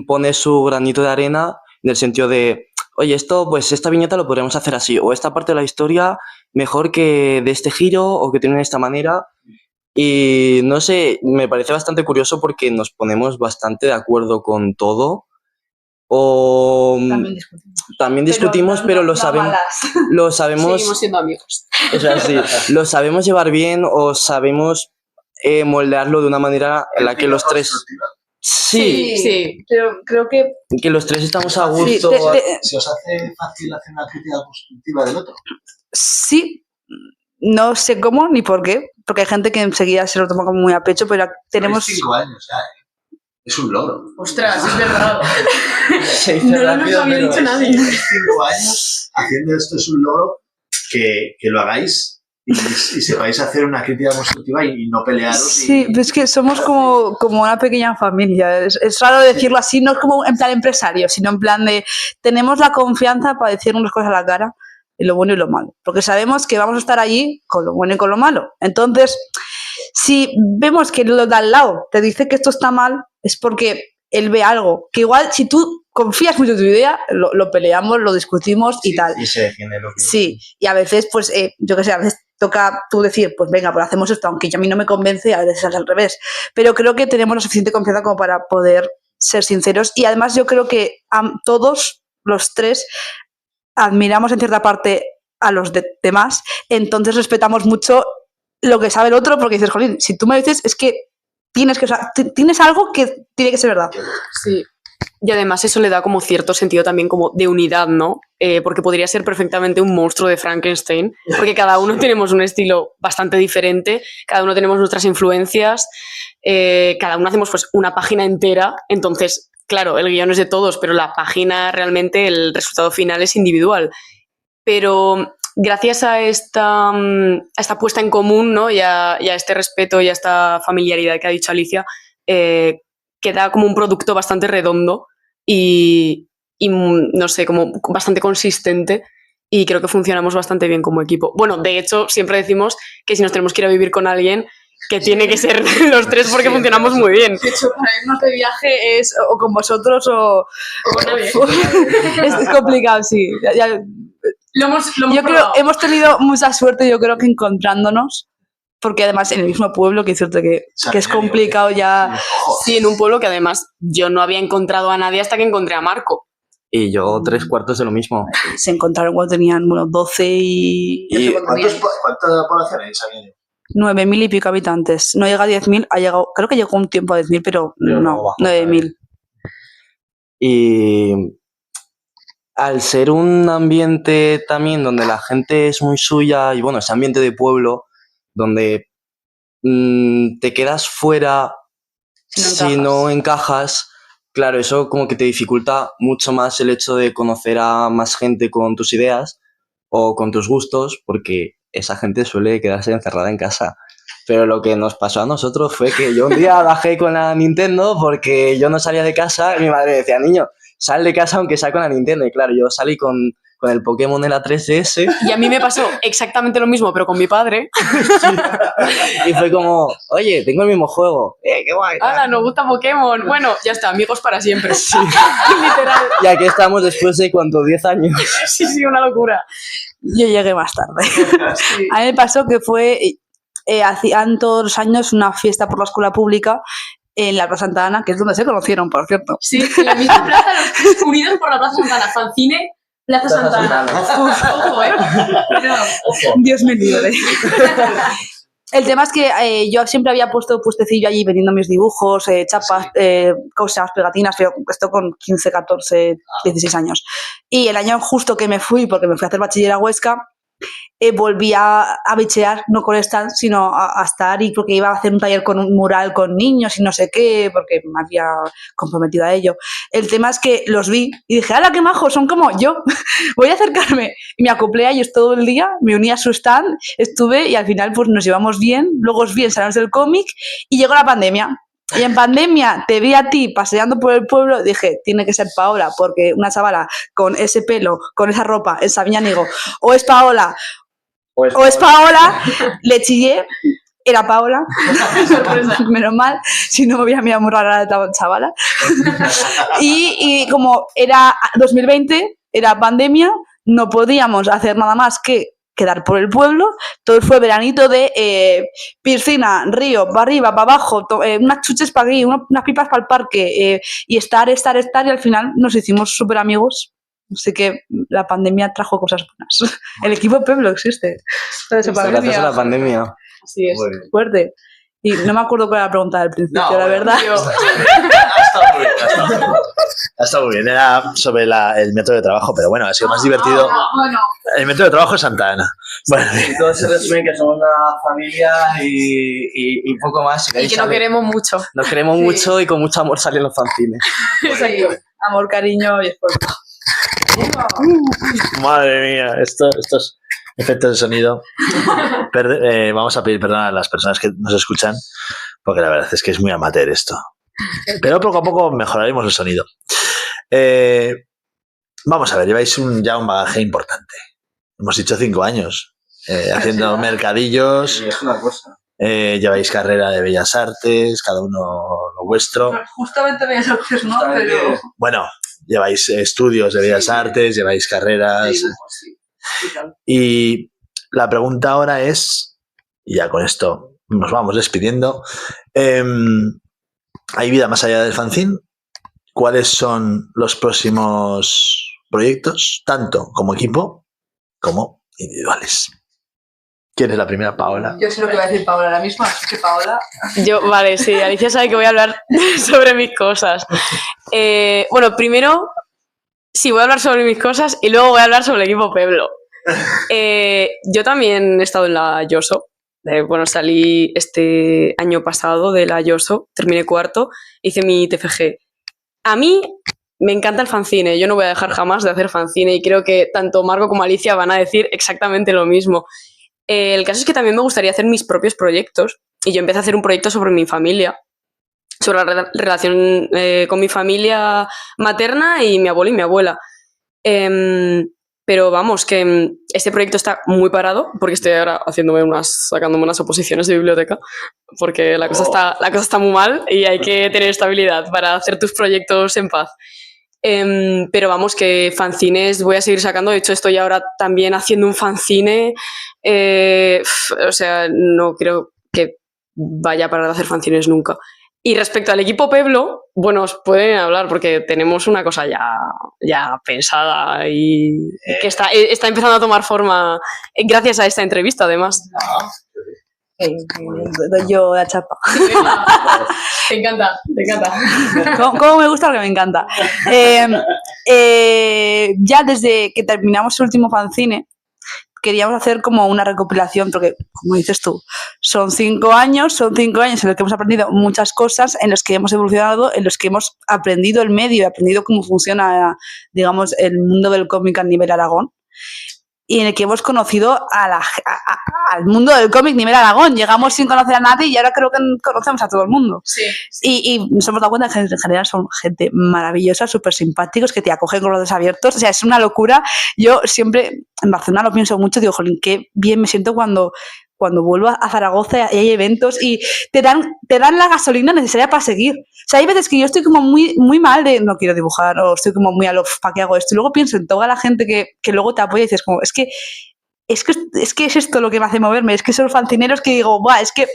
pone su granito de arena en el sentido de, oye, pues esta viñeta lo podríamos hacer así, o esta parte de la historia mejor que de este giro o que tiene de esta manera. Y no sé, me parece bastante curioso porque nos ponemos bastante de acuerdo con todo. O también discutimos, pero lo sabemos. Seguimos siendo amigos. O sea, sí, lo sabemos llevar bien o sabemos moldearlo de una manera en la que los tres. Sí. Creo que los tres estamos a gusto. ¿Se os hace fácil hacer una crítica constructiva del otro? sí, no sé cómo ni por qué, porque hay gente que enseguida se lo toma como muy a pecho, pero tenemos 5 años ya, es un logro. Ostras, es verdad. Se dice No rápido, nos había pero- dicho nadie. 5 años haciendo esto es un logro que lo hagáis y sepáis hacer una crítica constructiva y no pelearos. Sí, pero es que somos como una pequeña familia. Es raro decirlo así, no es como en plan empresario, sino en plan de tenemos la confianza para decir unas cosas a la cara, y lo bueno y lo malo. Porque sabemos que vamos a estar allí con lo bueno y con lo malo. Entonces, si vemos que lo de al lado te dice que esto está mal, es porque él ve algo. Que igual, si tú confías mucho en tu idea, lo peleamos, lo discutimos y tal. Y se defiende lo que. Sí, y a veces, pues, yo qué sé, a veces toca tú decir, pues venga, pues hacemos esto, aunque a mí no me convence, y a veces es al revés. Pero creo que tenemos la suficiente confianza como para poder ser sinceros. Y además yo creo que todos los tres admiramos en cierta parte a los demás, entonces respetamos mucho lo que sabe el otro, porque dices, jolín, si tú me dices, es que tienes algo que tiene que ser verdad. Sí. Y además eso le da como cierto sentido también como de unidad, ¿no? Porque podría ser perfectamente un monstruo de Frankenstein, porque cada uno tenemos un estilo bastante diferente, cada uno tenemos nuestras influencias, cada uno hacemos pues una página entera, entonces, claro, el guión es de todos, pero la página realmente, el resultado final es individual. Pero gracias a esta puesta en común, ¿no? y a este respeto y a esta familiaridad que ha dicho Alicia, queda como un producto bastante redondo y no sé, como bastante consistente y creo que funcionamos bastante bien como equipo. Bueno, de hecho, siempre decimos que si nos tenemos que ir a vivir con alguien, que tiene que ser los tres porque funcionamos muy bien. De hecho, para irnos de viaje es o con vosotros o... Con nadie. Es complicado, sí. Lo hemos Yo creo probado. hemos tenido mucha suerte, yo creo que encontrándonos, porque además en el mismo pueblo, que es cierto que es complicado ya. Sí, en un pueblo que además yo no había encontrado a nadie hasta que encontré a Marco. Y yo 3/4 de lo mismo. Se encontraron cuando tenían, bueno, 12 y... Y ¿Cuánta población hay, Sabine? 9.000 y pico habitantes. No llega a 10.000, ha llegado, creo que llegó un tiempo a 10.000, pero no, bajo, 9.000. Y al ser un ambiente también donde la gente es muy suya, y bueno, ese ambiente de pueblo, donde te quedas fuera si no encajas, claro, eso como que te dificulta mucho más el hecho de conocer a más gente con tus ideas o con tus gustos, porque esa gente suele quedarse encerrada en casa. Pero lo que nos pasó a nosotros fue que yo un día bajé con la Nintendo porque yo no salía de casa y mi madre decía, niño, sal de casa aunque sea con la Nintendo. Y claro, yo salí con el Pokémon de la 3DS Y a mí me pasó exactamente lo mismo, pero con mi padre. y fue como, oye, tengo el mismo juego. ¡Qué guay! ¡Hala, nos gusta Pokémon! Bueno, ya está, amigos para siempre. Sí. Literal. Y aquí estamos después de, ¿cuánto? 10 años. Sí, sí, una locura. Yo llegué más tarde. A mí me pasó que fue, hacían todos los años una fiesta por la escuela pública en la Plaza Santa Ana, que es donde se conocieron, por cierto. Sí, en la misma plaza, los tres unidos por la Plaza Santana. Fanzine, Plaza Santana. Ojo, Pero, Dios me libre. El tema es que yo siempre había puesto puestecillo allí vendiendo mis dibujos, chapas, cosas, pegatinas, pero esto con 15, 14, 16 años. Y el año justo que me fui, porque me fui a hacer bachiller a Huesca, volví a bichear, no con stand, sino a estar, y porque iba a hacer un taller con un mural con niños y no sé qué, porque me había comprometido a ello. El tema es que los vi y dije, ¡hala, qué majos! Son como yo, voy a acercarme. Y me acoplé a ellos todo el día, me uní a su stand, estuve y al final pues nos llevamos bien, luego os vi en salones del cómic y llegó la pandemia. Y en pandemia te vi a ti paseando por el pueblo, dije, tiene que ser Paola, porque una chavala con ese pelo, con esa ropa, en Sabiñánigo, o es Paola, o es Paola, le chillé, era Paola, menos mal, si no me hubiera mirado muy rara la chavala. Y como era 2020, era pandemia, no podíamos hacer nada más que quedar por el pueblo. Todo fue veranito de piscina, río, para arriba, para abajo, unas chuches para aquí, unas pipas para el parque, y estar, y al final nos hicimos súper amigos. Así que la pandemia trajo cosas buenas. El equipo Pueblo existe. Gracias a la pandemia. así es. Fuerte. Y no me acuerdo cuál era la pregunta del principio, la verdad. Ha estado muy bien. Era sobre el método de trabajo, pero bueno, ha sido más divertido. Bueno, El método de trabajo es Santa Ana. Bueno, Y todo se resume que somos una familia y poco más. Y que no queremos mucho. Nos queremos mucho y con mucho amor salen los fanzines. Exacto. amor, cariño y esfuerzo. madre mía, estos efectos de sonido. Vamos a pedir perdón a las personas que nos escuchan, porque la verdad es que es muy amateur esto. Pero poco a poco mejoraremos el sonido. Vamos a ver, lleváis ya un bagaje importante. Hemos dicho 5 años haciendo mercadillos. Es una cosa. Lleváis carrera de Bellas Artes, cada uno lo vuestro. Justamente me dices, ¿no? Pero... Bueno, lleváis estudios de Bellas Artes, lleváis carreras. Sí. Y la pregunta ahora es, y ya con esto nos vamos despidiendo, ¿hay vida más allá del fanzine? ¿Cuáles son los próximos proyectos, tanto como equipo como individuales? ¿Quién es la primera, Paola? Yo sé lo que va a decir Paola ahora mismo, así que Paola... Yo, vale, sí, Alicia sabe que voy a hablar sobre mis cosas. Bueno, primero, sí, voy a hablar sobre mis cosas y luego voy a hablar sobre el equipo Pueblo. Yo también he estado en la Yoso. Bueno, salí este año pasado de la Yoso, terminé cuarto, hice mi TFG. A mí me encanta el fanzine, yo no voy a dejar jamás de hacer fanzine y creo que tanto Marco como Alicia van a decir exactamente lo mismo. El caso es que también me gustaría hacer mis propios proyectos y yo empecé a hacer un proyecto sobre mi familia, sobre la relación con mi familia materna y mi abuelo y mi abuela. Pero vamos, que este proyecto está muy parado porque estoy ahora sacándome unas oposiciones de biblioteca porque la cosa está muy mal y hay que tener estabilidad para hacer tus proyectos en paz. Pero vamos, que fanzines voy a seguir sacando. De hecho, estoy ahora también haciendo un fanzine. O sea, no creo que vaya a parar de hacer fanzines nunca. Y respecto al equipo Pueblo, bueno, os pueden hablar porque tenemos una cosa ya pensada y que está empezando a tomar forma gracias a esta entrevista, además. Doy yo la chapa. Te encanta. ¿Cómo me gusta? Lo que me encanta. Ya desde que terminamos el último fanzine, queríamos hacer como una recopilación, porque, como dices tú, son 5 años en los que hemos aprendido muchas cosas, en los que hemos evolucionado, en los que hemos aprendido el medio, aprendido cómo funciona, digamos, el mundo del cómic a nivel Aragón, y en el que hemos conocido al mundo del cómic a nivel Aragón. Llegamos sin conocer a nadie y ahora creo que conocemos a todo el mundo. Sí. Y nos hemos dado cuenta que en general son gente maravillosa, súper simpáticos, que te acogen con los brazos abiertos. O sea, es una locura. Yo siempre en Barcelona lo pienso mucho, digo, jolín, qué bien me siento cuando vuelvo a Zaragoza y hay eventos y te dan la gasolina necesaria para seguir. O sea, hay veces que yo estoy como muy, muy mal de no quiero dibujar o estoy como muy a lo ¿para qué hago esto? Y luego pienso en toda la gente que luego te apoya y dices como, es que es esto lo que me hace moverme, es que son fanzineros que digo, ¡buah! Es que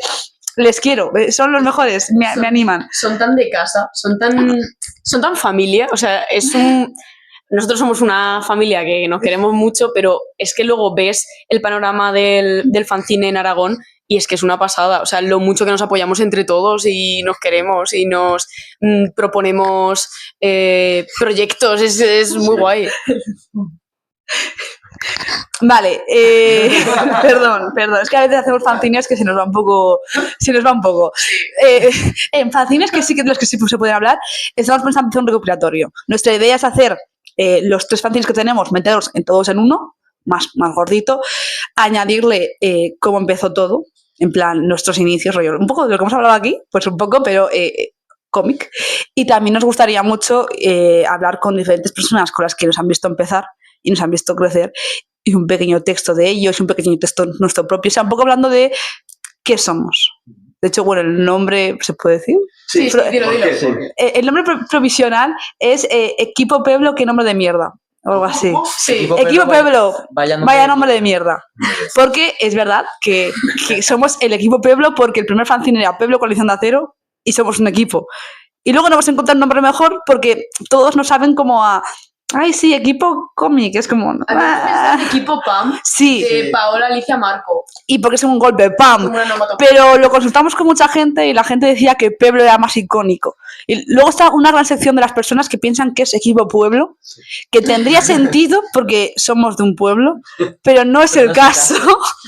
les quiero, son los mejores, me animan. Son tan de casa, son tan familia, o sea, nosotros somos una familia que nos queremos mucho, pero es que luego ves el panorama del fanzine en Aragón y es que es una pasada, o sea, lo mucho que nos apoyamos entre todos y nos queremos y nos proponemos proyectos, es muy guay. Vale, perdón, es que a veces hacemos fanzines que se nos va un poco. En fanzines que sí que de los que sí se pueden hablar, estamos pensando en hacer un recopilatorio. Nuestra idea es hacer los 3 fanzines que tenemos, meterlos todos en uno, más gordito, añadirle cómo empezó todo, en plan nuestros inicios, rollo, un poco de lo que hemos hablado aquí, pues un poco, pero cómic. Y también nos gustaría mucho hablar con diferentes personas con las que nos han visto empezar y nos han visto crecer, y un pequeño texto de ellos, y un pequeño texto nuestro propio, o sea, un poco hablando de qué somos. De hecho, bueno, el nombre, ¿se puede decir? Sí, dilo. El nombre provisional es Equipo Pueblo, qué nombre de mierda, o algo así. Sí. Equipo Pueblo, vaya nombre de mierda. Porque es verdad que somos el Equipo Pueblo, porque el primer fanzine era Pueblo Coalición de Acero, y somos un equipo. Y luego no hemos encontrado un nombre mejor, porque todos nos saben como a... Ay, sí, equipo cómic, es como... Equipo PAM, sí. de Paola Alicia Marco. Y porque es un golpe, ¡pam! Pero lo consultamos con mucha gente y la gente decía que Pueblo era más icónico. Y luego está una gran sección de las personas que piensan que es equipo pueblo, que tendría sentido porque somos de un pueblo, pero no es el caso.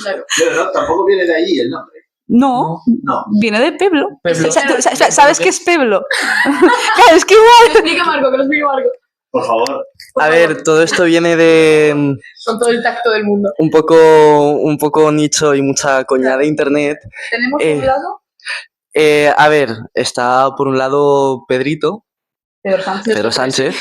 Claro. Pero no, tampoco viene de ahí el nombre. No, No. viene de Pueblo. Pueblo. ¿Sabes qué es Pueblo? Claro, es que igual... Que lo explique Marco. Por favor. A ver, todo esto viene de Con todo el tacto del mundo. un poco nicho y mucha coña de internet. ¿Tenemos un lado? A ver, está por un lado Pedrito, Pedro Sánchez,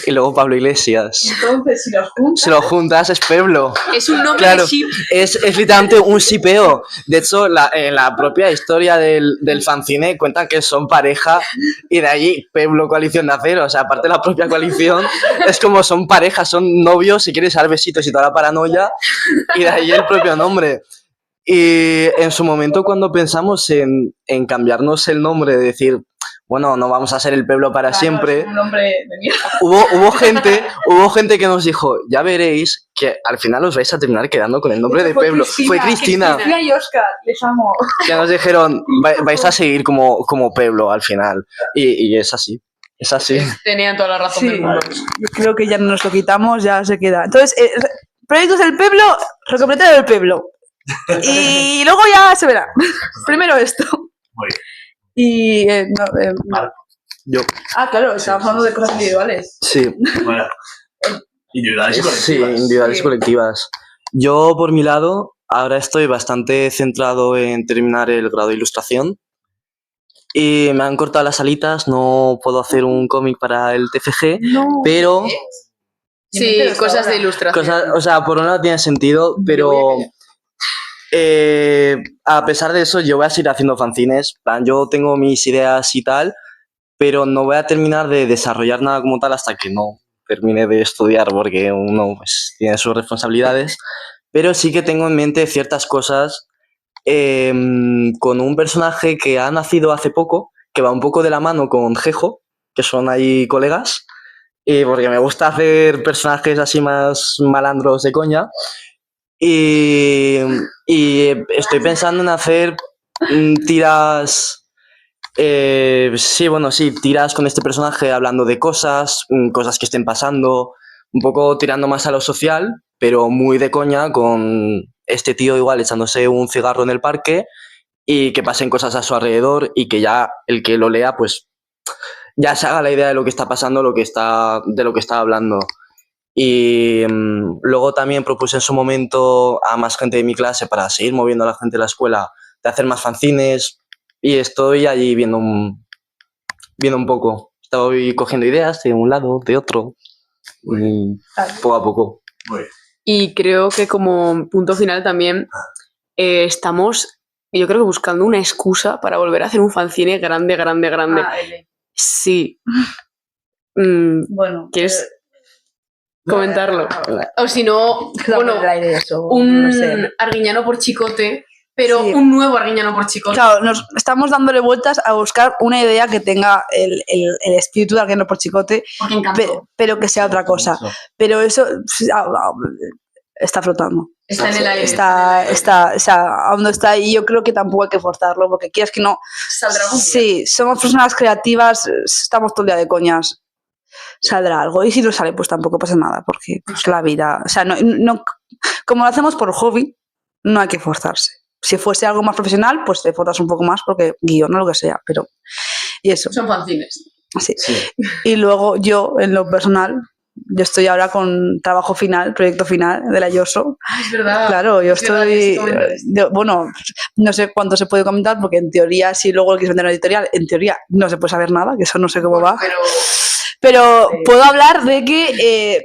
y luego Pablo Iglesias. Entonces, Si lo juntas es Pueblo. Es un nombre Claro, de ship. es literalmente un shipeo. De hecho, en la propia historia del fanzine cuentan que son pareja y de allí Pueblo Coalición de Acero. O sea, aparte de la propia coalición, es como son parejas, son novios, si quieres dar besitos y toda la paranoia, y de ahí el propio nombre. Y en su momento, cuando pensamos en cambiarnos el nombre, de decir, bueno, no vamos a ser el Pueblo para siempre, Es un nombre de mierda. hubo gente que nos dijo, ya veréis que al final os vais a terminar quedando con el nombre de Pueblo. Fue Cristina. Y Oscar, les amo. Que nos dijeron, vais a seguir como Pueblo al final. Y es así. Es así. Tenían toda la razón del mundo. Yo creo que ya no nos lo quitamos, ya se queda. Entonces, proyectos del pueblo, recopilatorio del pueblo. Y luego ya se verá. Primero esto. Muy bien. Y Marco. Yo. Ah, claro, estábamos hablando de cosas individuales. Sí. Bueno. Individuales y colectivas. Sí, individuales y Sí. colectivas. Yo, por mi lado, ahora estoy bastante centrado en terminar el grado de ilustración. Y me han cortado las alitas, no puedo hacer un cómic para el TFG, No. pero Sí, cosas de ilustración. O sea, por un lado tiene sentido, pero a pesar de eso yo voy a seguir haciendo fanzines. Plan, yo tengo mis ideas y tal, pero no voy a terminar de desarrollar nada como tal hasta que no termine de estudiar, porque uno pues, tiene sus responsabilidades. Pero sí que tengo en mente ciertas cosas con un personaje que ha nacido hace poco, que va un poco de la mano con Jejo, que son ahí colegas, y porque me gusta hacer personajes así más malandros de coña. Y estoy pensando en hacer tiras. Sí, tiras con este personaje hablando de cosas, cosas que estén pasando, un poco tirando más a lo social, pero muy de coña, con este tío igual echándose un cigarro en el parque y que pasen cosas a su alrededor y que ya el que lo lea, pues ya se haga la idea de lo que está pasando, de lo que está hablando. Y luego también propuse en su momento a más gente de mi clase para seguir moviendo a la gente de la escuela de hacer más fanzines y estoy allí viendo un poco. Estoy cogiendo ideas de un lado, de otro, poco a poco. Muy bien. Y creo que como punto final también estamos, yo creo que buscando una excusa para volver a hacer un fanzine grande. Sí. Bueno, ¿Quieres comentarlo? O si no, bueno, un no sé. Arguiñano por Chicote, pero Sí. un nuevo Arguiñano por Chicote. Claro, nos estamos dándole vueltas a buscar una idea que tenga el espíritu de Arguiñano por Chicote, Porque encantó. pero que sea otra cosa. Pero eso está flotando. Está en el aire. O sea, aún no está y yo creo que tampoco hay que forzarlo, porque quieras que no. Saldrá algún día. Sí, somos personas creativas, estamos todo el día de coñas. Saldrá algo. Y si no sale, pues tampoco pasa nada, porque pues, la vida. O sea, no, como lo hacemos por hobby, no hay que forzarse. Si fuese algo más profesional, pues te forzas un poco más, porque guión o lo que sea, pero. Y eso. Son fanzines. Sí. Y luego yo, en lo personal, yo estoy ahora con trabajo final, proyecto final de la Yoso. Es verdad. Claro, yo Es verdad, estoy. sí, comentas. Bueno, no sé cuánto se puede comentar, porque en teoría, si luego quieres vender una editorial, en teoría no se puede saber nada, que eso no sé cómo va. Pero puedo hablar de que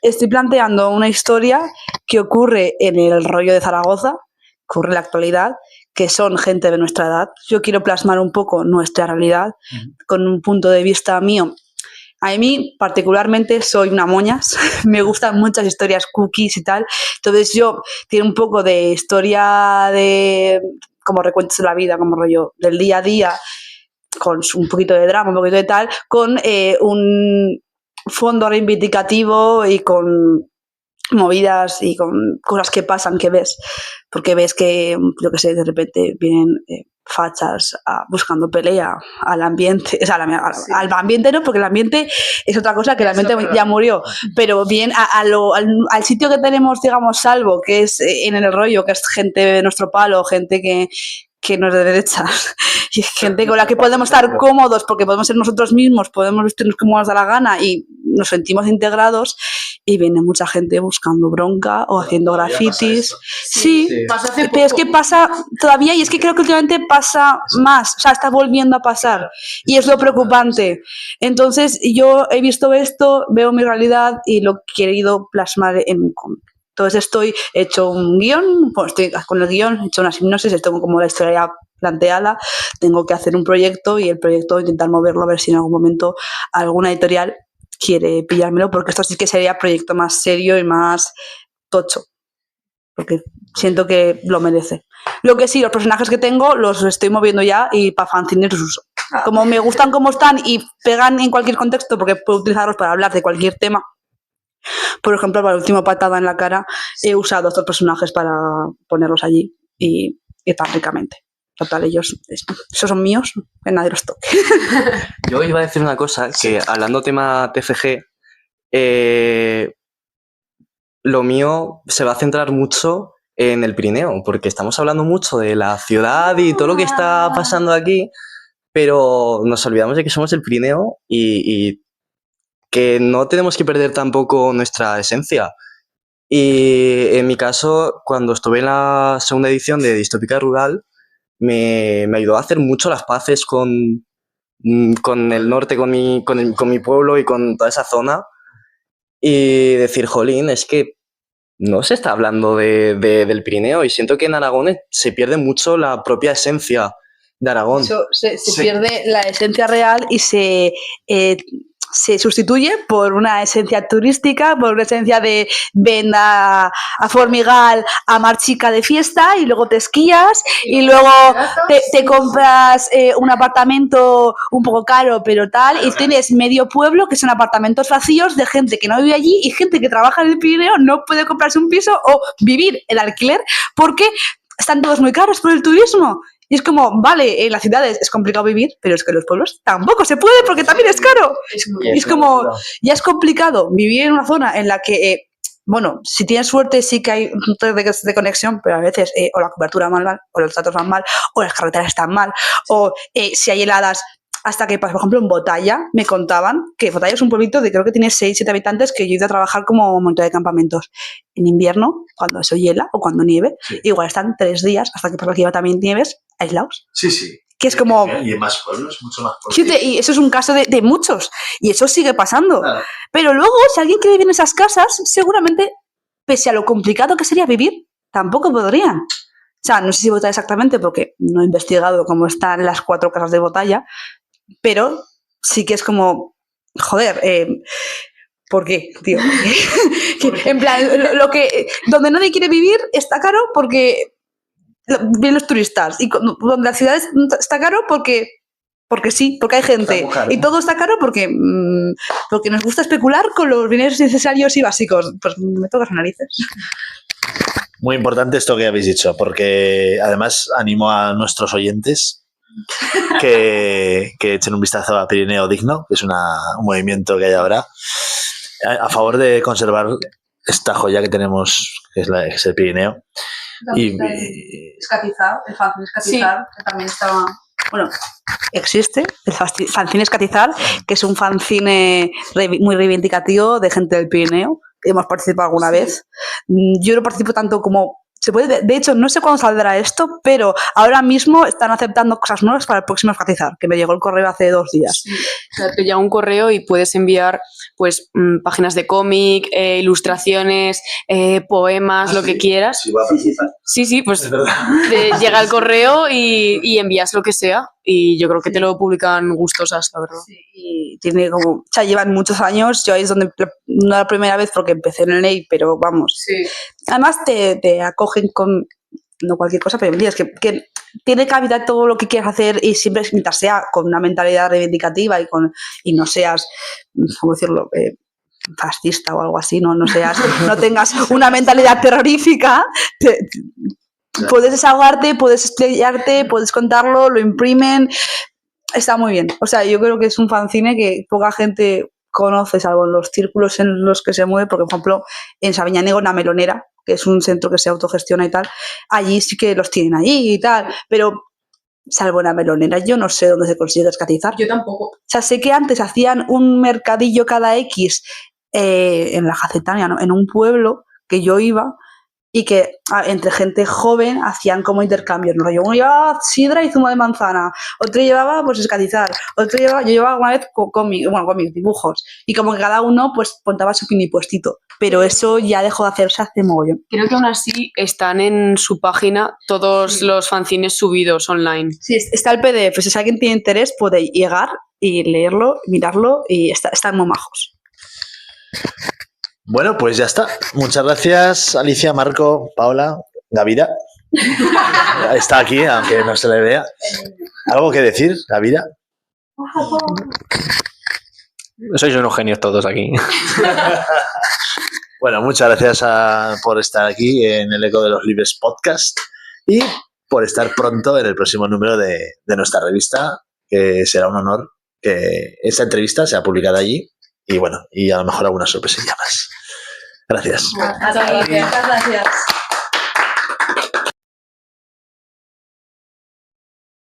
estoy planteando una historia que ocurre en el rollo de Zaragoza, ocurre en la actualidad, que son gente de nuestra edad. Yo quiero plasmar un poco nuestra realidad con un punto de vista mío. A mí, particularmente, soy una moñas. Me gustan muchas historias cookies y tal. Entonces, yo tiene un poco de historia de como recuentos de la vida, como rollo del día a día, con un poquito de drama, un poquito de tal, con un fondo reivindicativo y con movidas y con cosas que pasan, que ves, porque ves que, yo qué sé, de repente vienen fachas buscando pelea al ambiente, o sea, al ambiente no, porque el ambiente es otra cosa, que el ambiente ya murió, pero bien al sitio que tenemos, digamos, salvo, que es en el rollo, que es gente de nuestro palo, gente que no es de derechas, y gente con la que podemos estar cómodos porque podemos ser nosotros mismos, podemos vestirnos como nos da la gana y nos sentimos integrados, y viene mucha gente buscando bronca o haciendo grafitis. Sí, Pasó hace pero es poco. que pasa todavía, y es que creo que últimamente pasa más, o sea, está volviendo a pasar y es lo preocupante. Entonces yo he visto esto, veo mi realidad y lo he querido plasmar en un cómic. Entonces he hecho un guión, pues estoy con el guión, he hecho una hipnosis, tengo como la historia ya planteada, tengo que hacer un proyecto y el proyecto intentar moverlo a ver si en algún momento alguna editorial quiere pillármelo, porque esto sí que sería proyecto más serio y más tocho, porque siento que lo merece. Lo que sí, los personajes que tengo los estoy moviendo ya y para fanzines los uso. Como me gustan como están y pegan en cualquier contexto, porque puedo utilizarlos para hablar de cualquier tema. Por ejemplo, para el último patada en la cara he usado estos personajes para ponerlos allí y tan ricamente. Total, esos son míos, que nadie los toque. Yo iba a decir una cosa, que hablando tema TFG, lo mío se va a centrar mucho en el Pirineo, porque estamos hablando mucho de la ciudad y todo lo que está pasando aquí, pero nos olvidamos de que somos el Pirineo y que no tenemos que perder tampoco nuestra esencia. Y en mi caso, cuando estuve en la segunda edición de Distópica Rural, me ayudó a hacer mucho las paces con el norte, con mi pueblo y con toda esa zona. y decir, jolín, es que no se está hablando del Pirineo y siento que en Aragón se pierde mucho la propia esencia de Aragón. Se pierde la esencia real y se sustituye por una esencia turística, por una esencia de ven a Formigal a Marchica de fiesta y luego te esquías y luego te compras un apartamento un poco caro pero tal y tienes medio pueblo que son apartamentos vacíos de gente que no vive allí y gente que trabaja en el Pirineo no puede comprarse un piso o vivir el alquiler porque están todos muy caros por el turismo. Y es como, vale, en las ciudades es complicado vivir, pero es que en los pueblos tampoco se puede porque también es caro. Y es como, ya es complicado vivir en una zona en la que, bueno, si tienes suerte sí que hay puntos de conexión, pero a veces o la cobertura va mal, o los datos van mal, o las carreteras están mal, o si hay heladas. Hasta que, por ejemplo, en Botalla me contaban que Botalla es un pueblito de creo que tiene 6-7 habitantes que yo he ido a trabajar como monitor de campamentos. En invierno, cuando eso hiela o cuando nieve, igual están 3 días, hasta que por aquí va también nieves, aislados. Sí, sí. Que es como... Y en más pueblos, mucho más pueblos. Sí, y eso es un caso de muchos. Y eso sigue pasando. Claro. Pero luego, si alguien quiere vivir en esas casas, seguramente, pese a lo complicado que sería vivir, tampoco podrían. O sea, no sé si Botalla exactamente, porque no he investigado cómo están las 4 casas de Botalla, pero sí que es como, joder, ¿por qué, tío? En plan, donde nadie quiere vivir está caro porque vienen los turistas y donde la ciudad está caro porque sí, porque hay gente y todo está caro porque nos gusta especular con los bienes necesarios y básicos. Pues me tocas las narices. Muy importante esto que habéis dicho, porque además animo a nuestros oyentes que echen un vistazo a Pirineo Digno, que es un movimiento que hay ahora a favor de conservar esta joya que tenemos, que es el Pirineo. Escatizar, el fanzine Escatizar, que también estaba... Bueno, existe el fanzine Escatizar, que es un fanzine muy reivindicativo de gente del Pirineo. Hemos participado alguna vez. Yo no participo tanto como... Se puede, de hecho, no sé cuándo saldrá esto, pero ahora mismo están aceptando cosas nuevas para el próximo Escatizar, que me llegó el correo hace 2 días. Sí, o sea, te llega un correo y puedes enviar pues páginas de cómic, ilustraciones, poemas, lo que quieras. Sí, va a participar. Sí, pues te llega el correo y envías lo que sea. Y yo creo que te lo publican gustosas, la verdad. Sí, y tiene como... O sea, llevan muchos años. Yo ahí es donde... No la primera vez porque empecé en el NEI, pero vamos. Sí. Además te acogen con... No cualquier cosa, pero es que tiene cabida todo lo que quieras hacer y siempre mientras sea con una mentalidad reivindicativa y no seas, ¿cómo decirlo?, fascista o algo así, no tengas una mentalidad terrorífica, puedes desahogarte, puedes explayarte, puedes contarlo, lo imprimen, está muy bien. O sea, yo creo que es un fanzine que poca gente conoce, salvo en los círculos en los que se mueve, porque, por ejemplo, en Sabiñánigo, La Melonera, que es un centro que se autogestiona y tal, allí sí que los tienen allí y tal, pero salvo en La Melonera, yo no sé dónde se consigue Escatizar. Yo tampoco. O sea, sé que antes hacían un mercadillo cada X en la Jacetania, ¿no?, en un pueblo que yo iba, y que entre gente joven hacían como intercambios, ¿no? Uno llevaba sidra y zumo de manzana, otro llevaba pues Escatizar, yo llevaba alguna vez cómic, dibujos, y como que cada uno pues montaba su mini puestito, pero eso ya dejó de hacerse hace mogollón. Creo que aún así están en su página todos los fanzines subidos online. Sí, está el PDF, si alguien tiene interés puede llegar y leerlo, mirarlo, y están muy majos. Bueno, pues ya está. Muchas gracias, Alicia, Marco, Paola, Gavira. Está aquí, aunque no se le vea. ¿Algo que decir, Gavira? Sois unos genios todos aquí. Bueno, muchas gracias por estar aquí en el Eco de los Libres Podcast y por estar pronto en el próximo número de nuestra revista, que será un honor que esta entrevista sea publicada allí y bueno, y a lo mejor alguna sorpresilla más. Gracias. Muchas gracias.